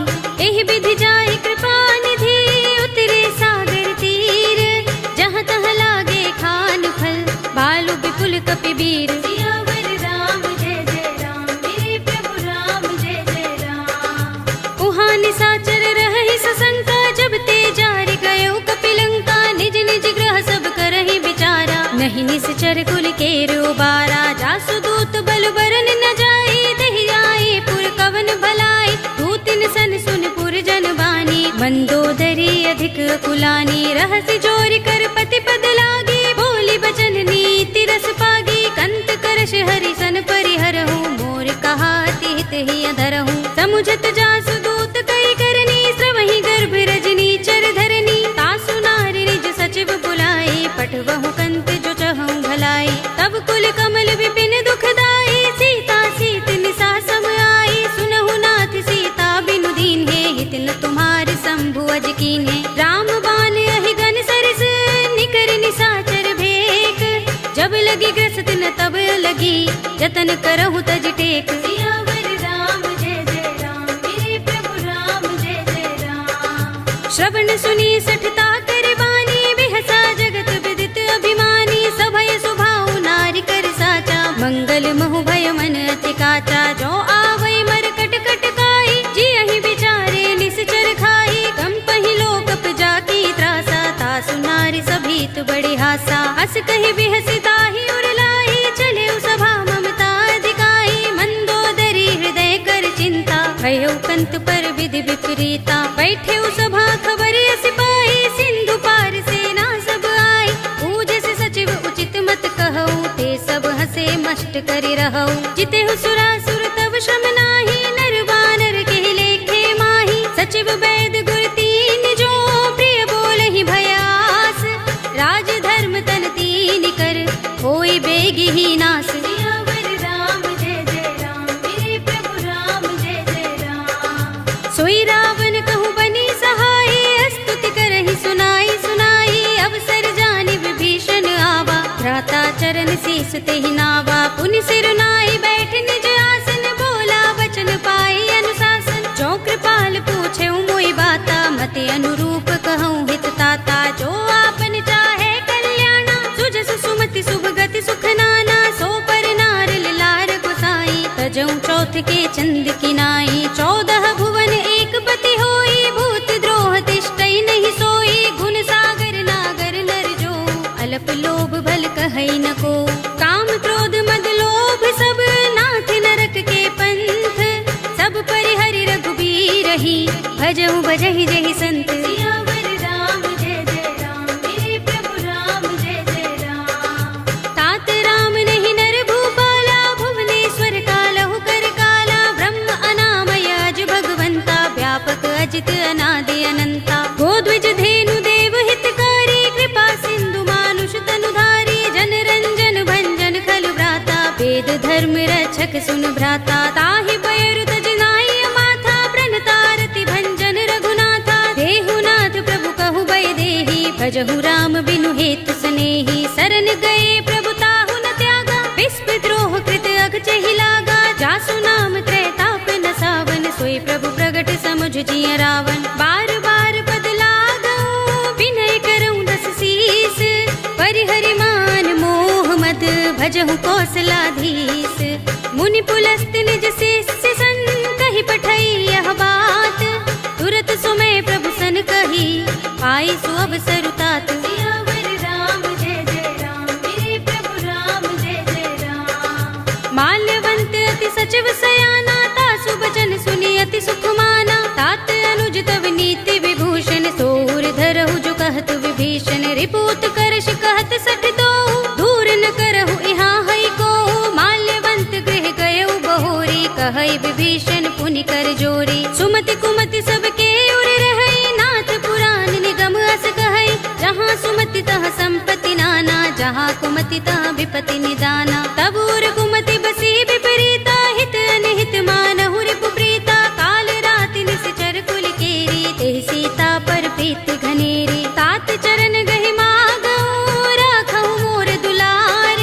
एहि विधि जाहि कृपा निधि उतरे सागर तीर। जहाँ तहाँ लागे खान फल भालु विपुल कपिबीर। सियावर राम जय जय राम मेरे प्रभु राम जय जय राम। उहाँ निसाचर रहहि सशंका जब ते जारि गयो कपिलंका। निज निज ग्रह सब करहि विचारा नहीं निश्चर कुल केरो बारा। जासु दूत बल बरन न जाई देहि आए पुर कवन भलाई। दूतिन सन सुन पुर जन बानी मंदोदरी अधिक कुलानी। रहसि जोरि कर पति पद लागी बोली बचन नीति रस पागी। कंत करश हरि सन परिहरहु मोर कहा तिहित ही अधरहु। समुझत जासु दूत कई करनी श्रवहि गर्भ रजनी चर धरनी। तासु नारि निज सचिव बुलाए पठवहु कंत जो चहु भलाई। तब कुल कमल विपिन दुखदाई सीता सीत निसा सम आई। सुनहु नाथ सीता बिनु दीन है हित न तुम्हार शंभु अज कीन्हे। राम बाण अहि गन सरस निकर निसाचर भेक। जब लगी ग्रसत न तब लगी जतन करहु तज टेक। सियावर राम जय जय राम मेरे प्रभु राम जय जय राम। श्रवण सुनी सठता कर बानी बिहसा जगत विदित अभिमानी। सभय सुभाउ नारी कर साचा मंगल महु भय मन अति काचा। जो आवै मर कट कट काई जियहि विचारे निश्चर खाई। कंपहि लोकप जाकी त्रासा तासु नारी सभीत बड़ी हासा। हस कहि बिहसि ताहि उर लाई चले सभा ममता अधिकाई। मंदोदरी हृदय कर चिंता भयो कंत पर विधि विपरीता। बैठे सभा खबर अस पाई सिंधु पार सेना सब आई। पूजस सचिव उचित मत कहऊ ते सब हसे मष्ट करि रहऊ। जितेहु सुरासुर तब श्रम नाही नर वानर केहि लेखे माही। सचिव वैद गुर तीन जो प्रिय बोलहि भयास। राज धर्म तन तीन कर होई बेगी ही नास। सियावर राम जय जय राम मेरे प्रभु राम जय जय राम। सोई रावण कहु बनी सहाय स्तुति करहि सुनाई सुनाई। अवसर जानि विभीषण आवा भ्राता चरण शीस तेहि नावा। पुनि सिर नाई बैठ निज आसन बोला वचन पाई अनुशासन। जो कृपाल पूछे मोई बाता मते अनुरूप कहूँ हित ताता। जो आपन चाहे कल्याणा सुजस सुमति शुभ गति सुख नाना। सो पर नार लार गोसाई तजऊ चौथ के चंद की नाई। 14 भुवन एक पति होई भूत द्रोह तिष्ठई नहीं सोई। गुण सागर नागर नर जो अल्प लोभ भल कहई न को। काम क्रोध मद लोभ सब नाथ नरक के पंथ। सब परिहरि रघुबीर ही भजहु भजहि जहि संत। सियावर राम जय जय राम मेरे प्रभु राम जय जय राम। तात राम नहीं नर भूपाला भुवनेश्वर कालहु कर काला। ब्रह्म अनामय अज भगवंता व्यापक अजित अनादि अनंता। गोद्विज धेनु देव हितकारी कृपा सिंधु मानुष तनुधारी। जन रंजन भंजन खल भ्राता वेद धर्म रक्षक सुन भ्राता। ताहि बयरु तज नाई माथा प्रणतारति भंजन रघुनाथा। देहु नाथ प्रभु कहु भय देहि भजहु राम बिनु हेतु सनेहि। सरन गए प्रभु ताहु न त्यागा विस्प द्रोह कृत अगचहि लागा। जासु नाम त्रैताप न सावन सोई प्रभु प्रगट समुझ जिय रावण। बार बार पद लागऊ विनय करऊँ दस शीस। परिहरि मान मोह मद भजहु कौशलाधीश। मुनि पुलस्त निज शिष्य सन कहि पठई यह बात। तुरत सुमय प्रभु सन कही पाई सु अवसर तात। सियावर राम जय जय राम मेरे प्रभु राम जय जय राम। माल्यवंत अति सचिव सयाना तासु बचन सुनि अति सुख माना। तात अनुज तव नीति विभूषण सोर धरहु जो कहत विभीषण। रिपुत करश कहत सठ दो दूर न करहु यहाँ हई को। माल्यवंत गृह गयउ बहोरी कहई विभीषण पुनि कर जोरी। सुमति कुमति सबके उर रहई नाथ पुराण निगम अस कहई। जहाँ सुमति तह संपत्ति नाना जहाँ कुमति तहाँ विपति निदाना। तब उर कुमति बसी विपरीता, हित अनहित मानहु रिपु प्रीता। काल राति निश्चर कुल केरी, तेहि सीता पर प्रीत घनेरी। तात चरण गहि मागहु, राखहु मोर दुलार।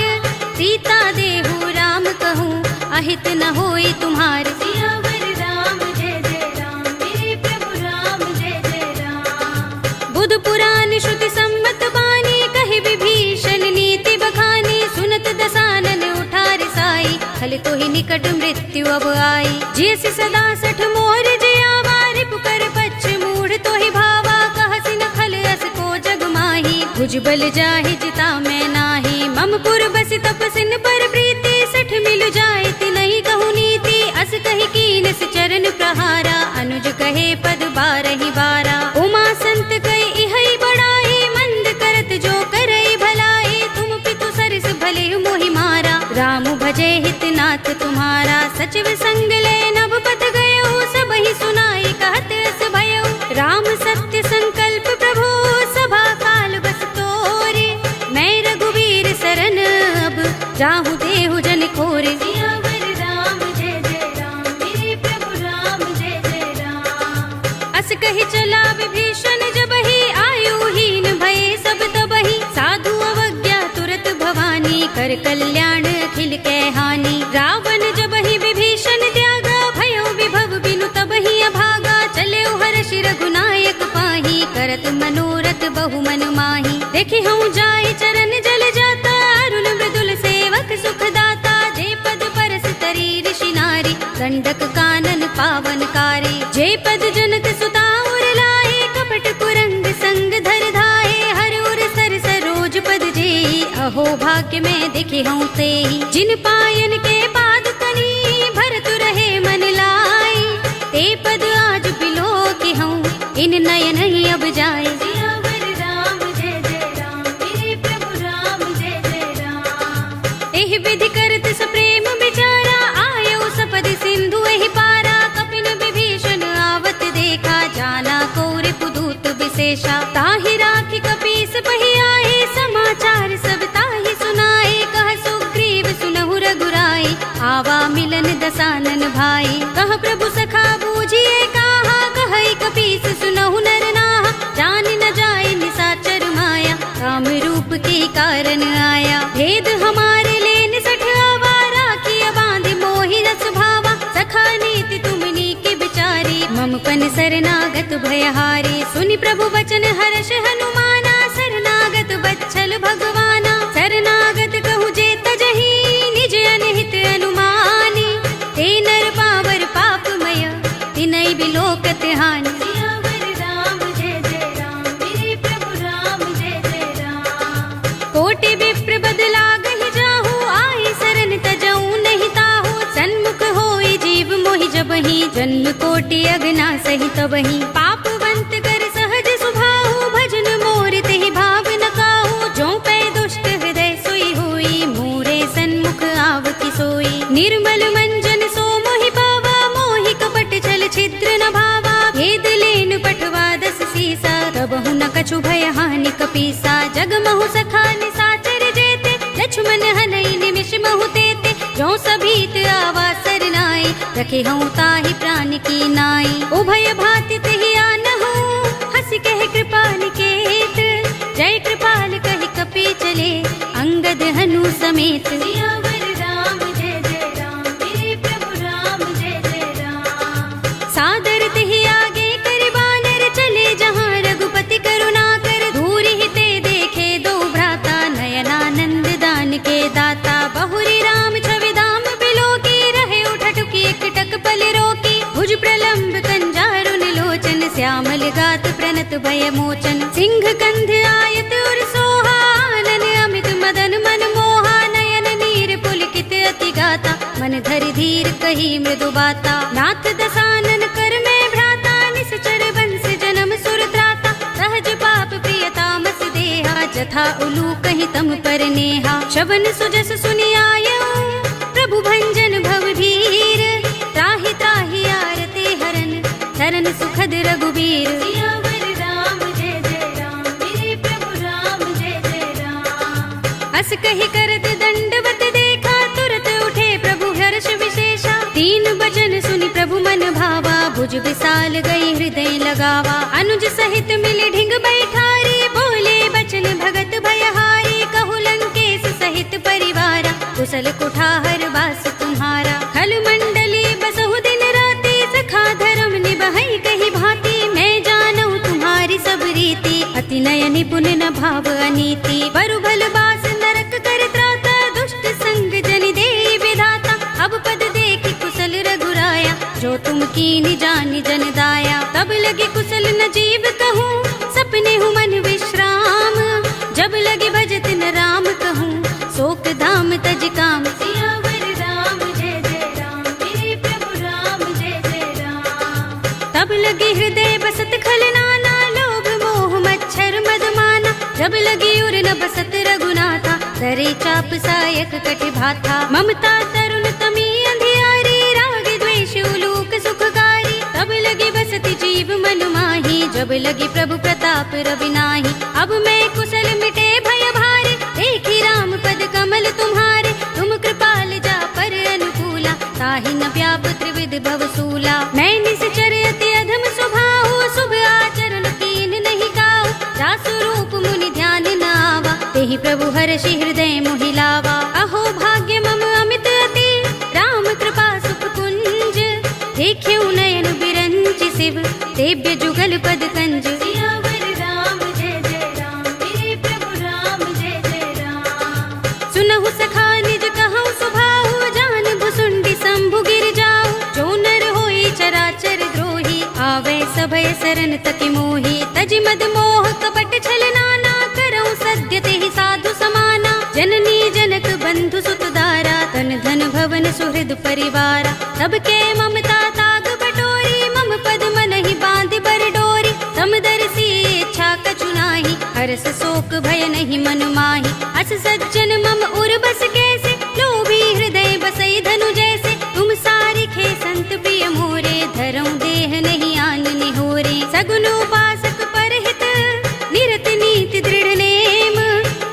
सीता देहु राम कहूँ, अहित न होई तुम्हार। सियावर राम जय जय राम, मेरे प्रभु राम जय जय राम। बुध पुराण श्रुति सम्मत बानी, कहि विभीषण नीति बखानी। सुनत दसानन उठार साई, खल तो ही निकट मृत्यु अब आई। जियसि सदा सठ मोर जियावा, रिपु कर पच्छ मूढ़ तो ही भावा। कहसि न खल अस को जग माही, भुज बल जाहि जिता मैं नाही। मम पुर बसि तपसिन पर प्रीति, सठ मिलु जाय तिनहि कहु नीति। अस कहि कीनस चरण प्रहारा, अनुज कहे पद बारहि बारा। उमा संत कहि इहै बड़ाई, मंद करत जो करई भलाई। तुम पितु सरस भले मोहि मारा, राम भजे हित नाथ तुम्हारा। सचिव संग ले नभ पथ गयो, सबहि सुनाई कहत अस भयो। राम सत्य संकल्प प्रभु, सभा काल बस तोरे। मैं रघुवीर सरन अब, जाहु देहु जन खोरे। सियावर राम जय जय राम, मेरे प्रभु राम जय जय राम। अस कहि चला विभीषण जबहि, आयुहीन भये सब तबहि। साधु अवज्ञा तुरत भवानी, कर कल्याण अखिल कै हानि। रावण जबहि विभीषण त्यागा, भयो विभव बिनु तबहि अभागा। चले हर्ष रघुनायक पाही, करत मनोरथ बहु मन माही। देखि हूँ जाय चरण जल जाता, अरुण मृदुल सेवक सुख दाता। जे पद परस तरी ऋषि नारी, गंडक कानन पावन कारी। जे पद जनक सुता उर लाए, कपट कुरंग संग धर धाए। हर उर सर सरोज पद जेई, अहो भाग्य में दिखे हूँ तेई। जिन पायन के पाद तनी, भरत रहे मन लाई। ते पद आज बिलो के हूँ, इन नयन ही अब जाए। सियावर राम जय जय राम, मेरे प्रभु राम जय जय राम। एहि विधि करत सप्रेम बिचारा, आयो सपद सिंधु एहि पारा। कपिन विभीषण आवत देखा, जाना को रिपुदूत विशेषा। ताहि राखी कपीस बहि आए, समाचार सब ताहि सुनाए। कह सुग्रीव सुनहु रघुराई, आवा मिलन दसानन भाई। कह प्रभु सखा बूझिए कहा, कहई कपीस सुनहु नर नाहा। जान न जाए निसाचर माया, काम रूप के कारण आया। भेद हमारे लेन सठ आवा, राखिया बांध मोहि रस भावा। सखा नीति तुमनी के बिचारी, मम पन शरणागत भयहारी। सुनि प्रभु बचन हर्ष हनुमाना, शरणागत बच्छल भगवाना। शरणागत कहु जे तजहि, निज अनहित अनुमानी। ते नर पावर पापमय, तिनहि बिलोकत हानि। सियावर राम जय जय राम, मेरे प्रभु राम जय जय राम। कोटि विप्र बदला गहि जाहु, आई शरण तजऊ नहीं ताहु। सन्मुख होई जीव मोहि जबहि, जन्म कोटि अगना सहि तबहि। पापवंत कर सहज सुभाहु, भजन मोर तेहि भाव न काहू। जो पै दुष्ट हृदय सोई होई, मोरे सन्मुख आवति सोई। निर्मल मंजन सो मोहि पावा, मोहि कपट छल छिद्र न भावा। भेद लेन पठवा दस सीसा, तबहु न कछु भय हानि कपीसा। जग महु सखा निसाचर जेते, लक्ष्मण हनई निमिष महु तेते। जो सभीत आवा सरनाई, रखे हूँ ताहि प्राण की नाई। उभय भाति तेहि आनहु, हंसी कहे कृपाल केत। जय कृपाल कहि कपी चले, अंगद हनु समेत। सियावर राम जय जय राम, मेरे प्रभु राम जय जय राम। सादर तेहि आगे करि बानर, चले जहाँ रघुपति करुणा कर। दूरि ही ते देखे दो भ्राता, नयनानंद दान के दाता। बहुरी राम छवि धाम बिलोकी, रहे उठटुकी एकटक पल रोकी। भुज प्रलंब कंजारुन लोचन, श्यामल गात प्रणत भय मोचन। सिंह कंध आयत उर सोहा, आनन अमित मदन मन मोहा। नयन नीर पुलकित अति गाता, मन धरि धीर कही मृदु बाता। नाथ दसानन कर में भ्राता, निश्चर वंश जन्म सुर त्राता। सहज पाप प्रियतामस देहा, जथा उलू कहि तम पर नेहा। शबन सुजस सुनि आयऊ, प्रभु भंजन भव भीर। त्राहि त्राहि आरते हरन, शरण सुखद रघुबीर। सियावर राम जय जय राम, मेरे प्रभु राम जय जय राम। अस कही करत दंडवत देखा, तुरत उठे प्रभु हर्ष विशेषा। तीन बचन सुनि प्रभु मन भावा, भुज विशाल गई हृदय लगावा। अनुज सहित मिले ढिंग बैठारी, बोले बचन भगत भयहारी। कहु लंकेश सहित परिवारा, कुशल कुठार वास तुम्हारा। खल मंडली बसहु दिन राति, सखा धर्म निबहै कही भांति। मैं जानऊ तुम्हारी सब रीति, अति नय निपुण न भाव अनीति। बरु भल बास नरक कर त्राता, दुष्ट संग जनि देई विधाता। अब पद देखि कुशल रघुराया, जो तुम कीनि जानि जन दाया। तब लगे कुशल न जीव कहूँ, सपने हूँ मन विश्राम। जब लगे भजत न राम कहूँ, शोक धाम तज काम। सियावर राम जय जय राम, मेरे प्रभु राम जय जय राम। तब लगे हृदय बसत खल नाना, लोभ मोह मच्छर मद माना। जब लगी उर न बसत रघुनाथा, धरे चाप सायक कटि भाथा। ममता तरुण तमी अंधियारी, राग द्वेष उलूक सुखकारी। तब लगी बसति जीव मन माही, जब लगी प्रभु प्रताप रवि नाही। अब मैं कुशल मिटे भय भारी, देखी राम पद कमल तुम्हारे। तुम कृपाल जा पर अनुकूला, ताहि न व्याप त्रिविध भवसूला। मैं निश्चर अति अधम स्वभाव, शुभ आचरण कीन नहीं काऊ। रासु रूप मुनि ध्यान न आवा, तेहि प्रभु हर्षि हृदय मोहि लावा। अहो भाग्य मम अमित अति, राम कृपा सुख कुंज। देख्यऊ नयन बिरंचि शिव, देव्य जुगल पद कंज। सियावर राम जय जय राम, मेरे प्रभु राम जय जय राम। सुनहु सखा निज कहूँ सुभाहु, जान भुसुंडी शंभु गिर जाऊ। जो नर होई चराचर द्रोही, आवे सभय सरन तति मोही। तज मद मोह कपट छल नाना, करऊँ सद्य तेहि साधु समाना। जननी जनक बंधु सुत दारा, तन धन भवन सुहृद परिवारा। सबके ममता ताग बटोरी, मम पद मन ही बांध बर डोरी। समदर्शी इच्छा कछु नाही, हरस शोक भय नहीं मन माही। अस सज्जन मम उर बस कैसे, लोभी हृदय बसई धनु जैसे। तुम सारिखे संत प्रिय मोरे, धरऊँ देह नहीं आन निहोरे। सगुन उपासक परहित, निरत नीति दृढ़ नेम।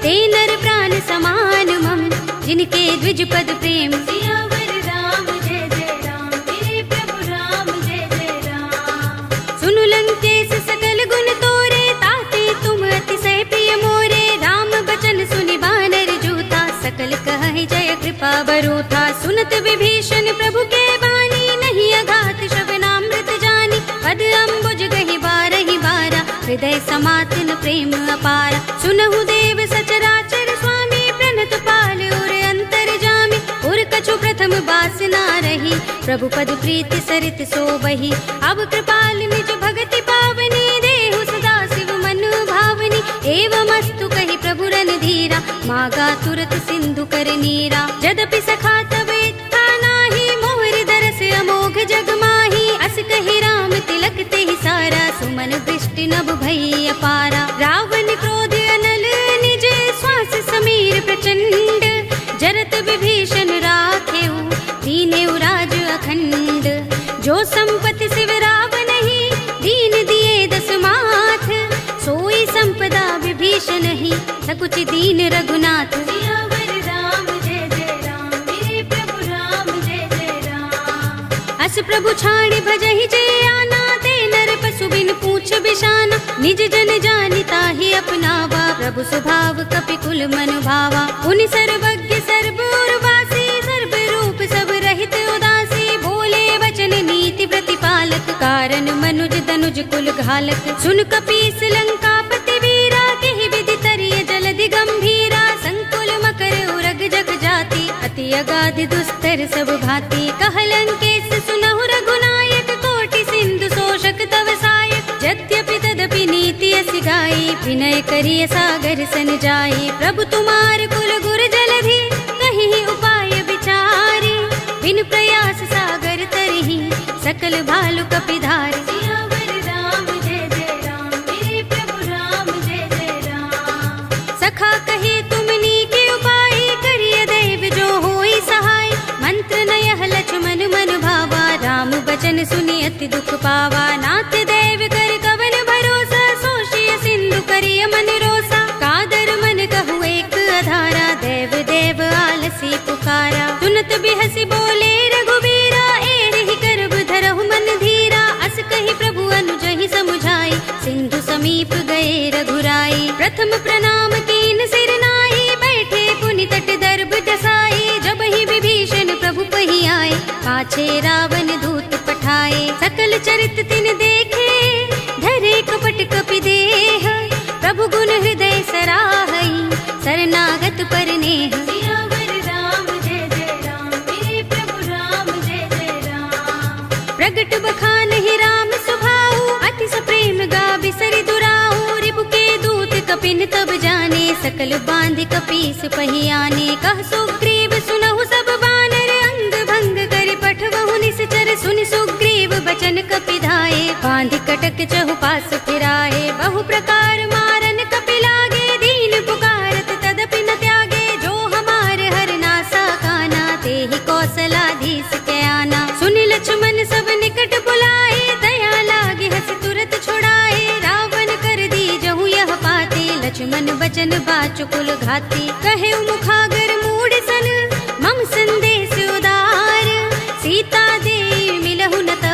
ते नर प्राण समान मम, जिनके द्विज पद प्रेम। सियावर राम जय जय राम, मेरे प्रभु राम जय जय राम। सुनु लंकेश सकल गुण तोरे, ताते तुम अतिशय प्रिय मोरे। राम बचन सुनि बानर जूथा, सकल कहै जय कृपा बरूथा। सुनत विभीषण प्रभु के बानी, नहीं अघात श्रवणामृत जानी। पद अम्बुज गहि बारहि बारा, हृदय समातन प्रेम अपारा। सुनहु देव सचराचर स्वामी, प्रणत पाल उर अंतर जामी। उर कछु प्रथम बास ना रही, प्रभु पद प्रीति सरित सोबही। अब कृपाल निज भगति पावनी, देहु सदा शिव मन भावनी। एवमस्तु कहि प्रभु रणधीरा, मागा तुरत सिंधु कर नीरा। यद्यपि सखा तब इच्छा नाही, मोहर दरस अमोघ जग माही। अस कहि राम तिलक तेहि सारा, सुमन दृष्टि नभ भई अपारा। रावण क्रोध अनल निज, श्वास समीर प्रचंड। जरत विभीषण राखेऊ, दीनेऊ राज अखंड। जो संपत्ति शिव रावण ही, दीन दिए दस माथ। सोई संपदा विभीषण ही, सकुच दीन रघुनाथ। सियावर राम जय जय राम, मेरे प्रभु राम जय जय राम। अस प्रभु छाड़ भजहि जे आना, ते नर पशु बिन पूछ बिशाना। निज जन जानिता ही अपनावा, प्रभु स्वभाव कपि कुल मन भावा। पुनि सर्वज्ञ सर्व उर्वासी, सर्व रूप सब रहित उदासी। भोले वचन नीति प्रतिपालक, कारण मनुज तनुज कुल घालक। सुन कपीस लंकापति वीरा, केहि विधि तरिय जलधि गंभीरा। संकुल मकर उरग जग जाति, अति अगाध दुस्तर सब भांति। कह लंकेश सुनहु रघुनायक, कोटि सिंधु शोषक तव सायक। यद्यपि तदपि नीति असि गाई, विनय करिय सागर सन जाई। प्रभु तुमार कुल गुर जलधि, कहीं उपाय विचारी। बिन प्रयास सागर तरही, सकल भालु कपिधारी। सियावर राम जय जय राम, मेरे प्रभु राम जय जय राम। सखा कहे तुमनी के उपाय, करिय दैव जो होई सहाय। मंत्र नयह लक्ष्मण मन भावा, राम बचन सुनि अति दुख पावा। नाथ दैव कर कवन भरोसा, सोशिय सिंधु करिय मन रोसा। कादर मन कहु एक अधारा, तुरत बिहसी बोले रघुबीरा, एहि करब धरहु मन धीरा। अस कहि प्रभु अनुजहि समुझाई, सिंधु समीप गए रघुराई। प्रथम प्रणाम कीन सिर नाई, बैठे पुनि तट दर्भ दसाई। जब ही विभीषण प्रभु पहि आए, पाछे रावण दूत पठाए। सकल चरित तिन देखे, धरे कपट कपि देह। प्रभु गुण हृदय सराहई, शरणागत पर नेह। सियावर राम जय जय राम, मेरे प्रभु राम जय जय राम। प्रगट बखानहि राम सुभाऊ, अति सप्रेम गा बिसरि दुराऊ। रिपु के दूत कपिन तब जाने, सकल बांधि कपीस पहि आने। कह सुग्रीव सुनहु सब बानर, अंग भंग करि पठवहु निश्चर। सुनि सुग्रीव बचन कपि धाये, बांधि कटक चहुपास फिराए। बहु प्रकार मारन कपि लागे, दीन पुकारत तदपि न त्यागे। जो हमार हरनासा काना, तेहि कौशलाधीश के आना। सुनि लक्ष्मण सब निकट बुलाए, दया लागे हस तुरत छुड़ाए। रावण कर दी जहु यह पाते, लक्ष्मण बचन बाचुकुल घाती। कहे मुखागर मूढ़ सन, मम संदेश उदार। सीता दे मिलहु न त,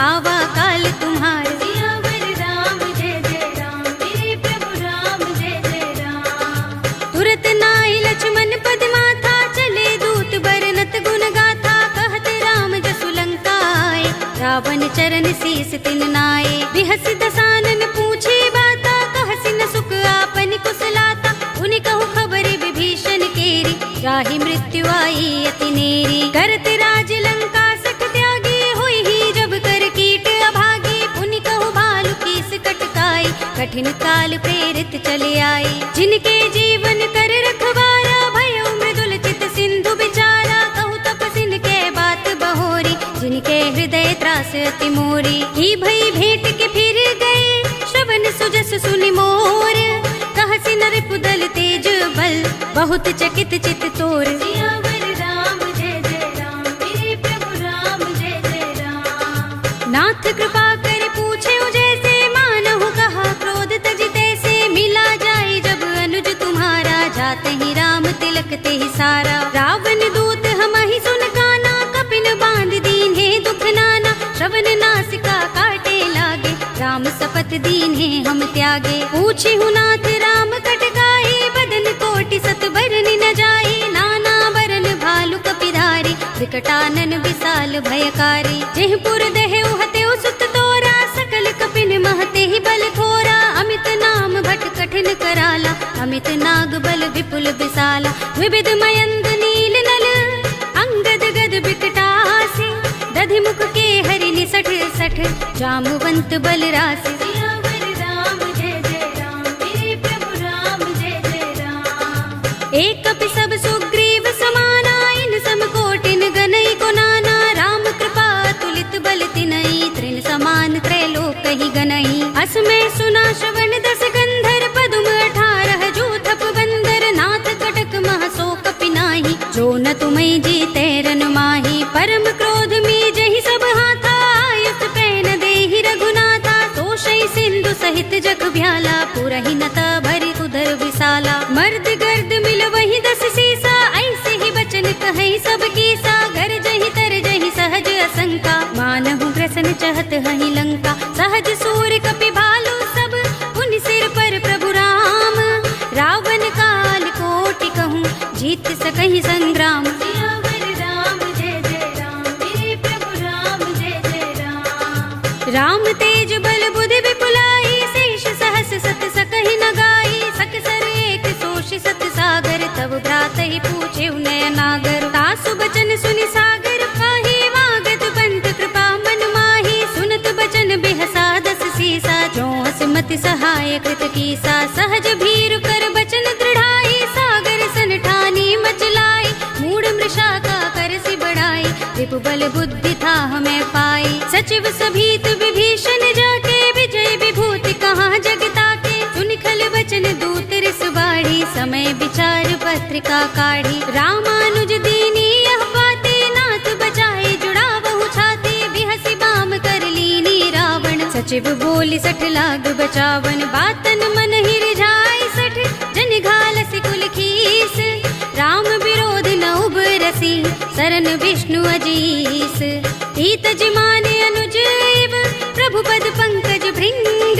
आवा काल तुम्हार। सियावर राम जय जय राम, मेरे प्रभु राम जय जय राम। तुरत नाई लक्ष्मण पद माथा, चले दूत बरनत गुण गाथा। कहत राम जसु लंका आए, रावण चरण शीस तिन नाए। बिहस दसानन पूछे बाता, कहसि न सुख आपन कुशलाता। उनि कहु खबर विभीषण केरी, जाहि मृत्यु आई अति नेरी। करत राज लंका सठ त्यागी, हुई ही जब कर कीट अभागी। पुनि कहु भालु कीस कटकाई, कठिन काल प्रेरित चले आई। जिनके जीवन कर रखवारा, भयो मृदुल चित सिंधु बिचारा। कहु तपसिन के बात बहोरी, जिनके हृदय त्रास अति मोरी। की भई भेंट के फिर गए, श्रवण सुजस सुनि मोर। कहसि नर पुदल तेज बल, बहुत चकित चित तोर। सियावर राम जय जय राम, मेरे प्रभु राम जय जय राम। नाथ कृपा कर पूछे जैसे, मानहु कहा क्रोध तज तैसे। मिला जाए जब अनुज तुम्हारा, जाते ही राम तिलक ते ही सारा। रावण दूत हमहि सुन काना, कपिन बांध दीन्हे दुख नाना। श्रवण नासिका काटे लागे, राम सपत दीन्हे हम त्यागे। पूछे नाथ राम कटकाई, बदन कोटि सत बरनि न जाई। नाना बरन भालु कपिधारी, विकटानन विशाल भयकारी। जेहपुर देहु हतेउ सुत तोरा, सकल कपिन महते ही बल थोरा। अमित नाम भट कठिन कराला, अमित नाग बल विपुल विशाला। विविध मयंग नील नल, अंगद गद बिकटासी। दधि मुख के हरि निसठ सठ, जामवंत बल रासि। सियावर राम जय जय राम, मेरे प्रभु राम जय जय राम। एक कपि सब सुग्रीव समाना, इन सम कोटिन गनई को नाना। राम कृपा तुलित बल तिनई, तृण समान त्रैलोक ही गनई। अस में सुना श्रवण दस गंधर, पदुम 18 जूथप बंदर। नाथ कटक मह सो कपि नाही, जो न तुम्हें जीते रन माही। परम क्रोध में जहि सब हाथा, आयुष पैन देहि रघुनाथा। तोषई सिंधु सहित जग भ्याला, पुरहि नता भरि उदर विशाला। मर्द गर्द मिल वही 10 सीसा, ऐसे ही बचन कहे सब कीसा। गर जहि तर जहि सहज असंका, मानहु ग्रसन चहत हहि लंका। सहज सूर कपि भालु सब, पुनि सिर पर प्रभु राम। रावण काल कोटि कहूँ, जीत सकहि संग्राम। सियावर राम जय जय राम, मेरे प्रभु राम जय जय राम। राम तेज बल बुद्धि विपुलाई, शेष सहस सत सकहि न गाई। सकसर एक सोषि सत सागर, तब भ्रात ही पूछे नयनागर। तासु बचन सुनि सागर पाही, वागत पंत कृपा मन माही। सुनत बचन बिहसा 10 सीसा, जो हसमति सहाय कृत कीसा। सहज भीरु कर बचन दृढ़ाई, सागर सन ठानी मचलाई। मूढ़ मृषा का करसि बढ़ाई, रिपु बल बुद्धि था हमें पाई। सचिव सभीत विभीषण जाके, विजय विभूति कहाँ जगता के। सुनि खल बचन दूत रिस बाढ़ी, समय विचार पत्रिका काढ़ी। रामानुज दीनी यह बाते, नाथ बचाए जुड़ा बहु छाते। बिहसि बाम कर लीनी रावण, सचिव बोली 60 लाग बचावन। बातन मन ही रिझाई 60, जन घालसि कुल खीस। राम विरोध न उबरसी, सरन विष्णु अजीस। ईतज माने अनुज इव, प्रभु पद पंकज भृंग।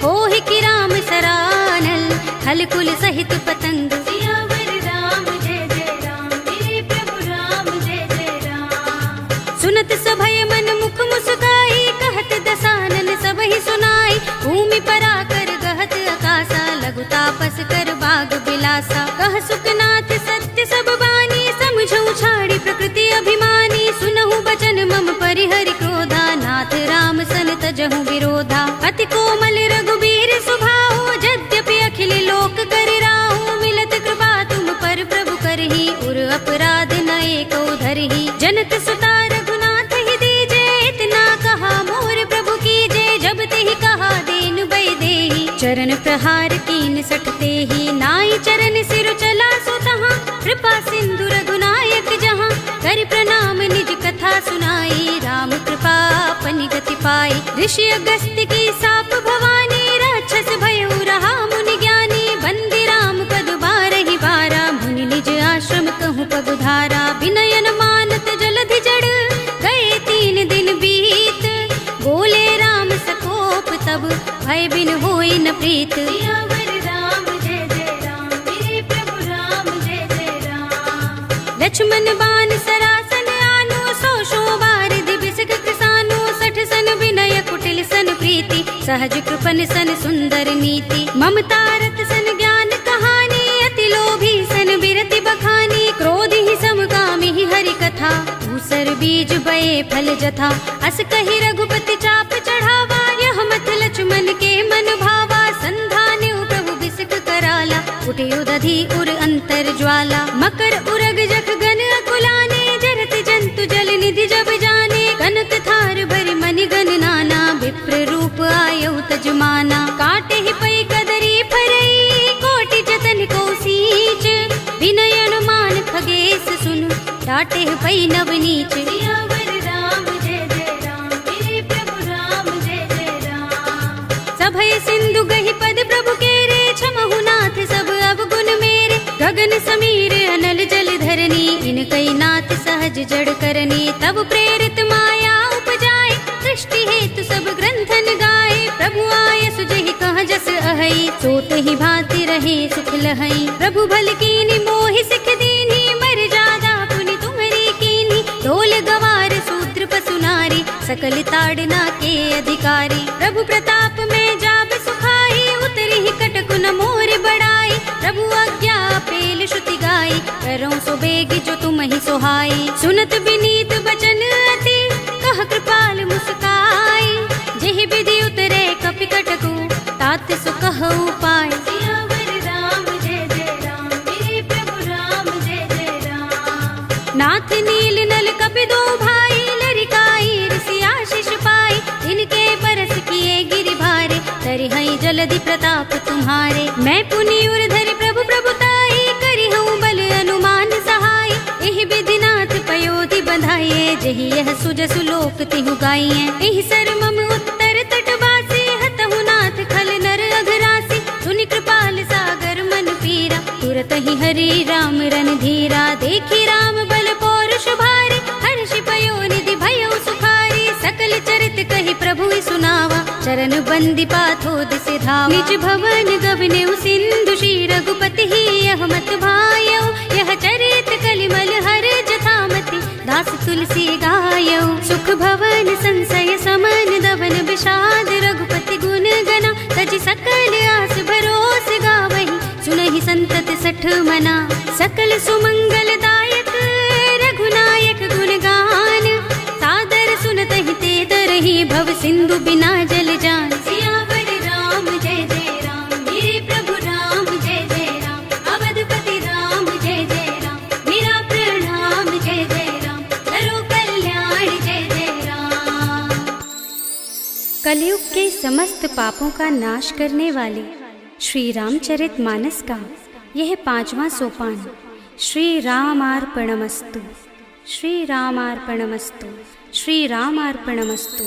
होहि कि राम सरानल, खल कुल सहित पतंग। सियावर राम जय जय राम, मेरे प्रभु राम जय जय राम। सुनत सभय मन मुख मुस्काई, कहत दसानन सबहि सुनाई। भूमि पराकर गहत आकाशा, लघु तापस कर बाग बिलासा। कह सुखनाथ सत्य सब बानी, समझऊ छाड़ी प्रकृति अभिमानी। सुनहु बचन मम परिहरि क्रोधा, नाथ राम सन तजहु विरोधा। अति कोमल रघुबीर सुभाऊ, यद्यपि अखिल लोक कर राहु। मिलत कृपा तुम पर प्रभु करही, उर अपराध न एको धरही। जनत सुता रघुनाथ ही दीजे, इतना कहा मोर प्रभु कीजे। जब तेहि कहा दीन बै देहि, चरण प्रहार कीन सटते ही। नाई चरण सिर चला सो तहाँ, कृपा सिंधु रघुनायक जहाँ। कर प्रणाम निज कथा सुनाई, राम कृपा अपनी गति पाई। ऋषि अगस्त्य की साप भवानी, राक्षस भयउ रहा मुनि ज्ञानी। बंदी राम पद बारहि बारा, मुनि निज आश्रम कहूँ पगुधारा। विनयन मानत जलधि जड़, गए 3 दिन बीत। बोले राम सकोप तब, भय बिन होई न प्रीत। सियावर राम जय जय राम, मेरे प्रभु राम जय जय राम। लक्ष्मण बान सरासन आनो, 100 बार दिबिसक कृसानो। 60 सन विनय कुटिल सन प्रीति, सहज कृपन सन सुंदर नीति। ममता रत सन ज्ञान कहानी, अति लोभी सन बिरति बखानी। क्रोधि ही समगामी ही हरि कथा, दूसर बीज बये फल जथा। अस कहि रघुपति चाप चढ़ावा, यह मत लक्ष्मण के मन भावा। संधान्यु प्रभु बिसक कराला, उठे उदधि उर अंतर ज्वाला। मकर उरग जख गन अकुलाने, जरत जंतु जल निधि जब जाने। कनक थार भरि मनि गन नाना, विप्र रूप आयौ तजमाना। काटे ही पै कदरी फरई, कोटि जतन को सींच। विनयन मान खगेश सुन, डाटे पै नवनीच। सियावर राम जय जय राम, मेरे प्रभु राम जय जय राम। सभय सिंधु गहि पद प्रभु केरे, क्षमहु नाथ सब अवगुण मेरे। गगन समीर अनल जल धरनी, इनकई नाथ सहज जड़ करनी। तब प्रेरित माया उपजाए, सृष्टि हेतु सब ग्रंथन गाए। प्रभु आय सुजहि कह जस अहै, सोत ही भांति रहे सुख लहै। प्रभु भल कीनी मोहि सिख दीनी, मर जादा पुनि तुम्हरी कीनी। ढोल गवार शूद्र पशु नारी, सकल ताड़ना के अधिकारी। प्रभु प्रताप में जाब सुखाई, उतरी ही कटक न मोर बड़ाई। प्रभु आज्ञा पेल श्रुति गाई, करऊं सो बेग जो तुम ही सोहाई। सुनत विनीत बचन अति, कह कृपाल मुस्काई। जेहि विधि उतरे कपि कटकु, तात सो कहु पाय। सियावर राम जय जय राम, मेरे प्रभु राम जय जय राम। नाथ नील नल कपि दो भाई, लरिकाई ऋषि आशीष पाई। इनके बरस किए गिरि भारे, तरिहै जलधि प्रताप तुम्हारे। मैं पुनि उर धरि प्रभु प्रभुताई, करिहऊँ बल अनुमान सहाय। एहि विधि नाथ पयोधि बंधाइए, जहि यह सुजसु लोक तिहु गाइए। एहि सर मम उत्तर तटवासी, हतहु नाथ खल नर अघरासी। सुनि कृपाल सागर मन पीरा, तुरत ही हरि राम रन धीरा। देखी राम बल पौरुष भारी, हर्षि पयो निधि भयउ सुखारी। सकल चरित कहि प्रभु सुनावा, चरण बंदी पाथोद सिधावा। निज भवन गबनेउ सिंधु, श्री रघुपति ही यह मत भायौ। यह चरित कलिमल हर जथामति, दास तुलसी गायौ। सुख भवन संशय समन, दवन विषाद रघुपति गुण गना। तजि सकल आस भरोस गावहि, सुनहि संतत सठ मना। सकल सुमंगल दायक, रघुनायक गुण गान। सादर सुनतहि ते तरहि, भव सिंधु बिना जल जान। सियावर राम जय जय राम, मेरे प्रभु राम जय जय राम। अवधपति राम जय जय राम, मेरा प्रणाम जय जय राम। करो कल्याण जय जय राम। कलयुग के समस्त पापों का नाश करने वाले श्री रामचरितमानस का यह 5वां सोपान श्री रामार्पणमस्तु, श्री रामार्पणमस्तु, श्री रामार्पणमस्तु।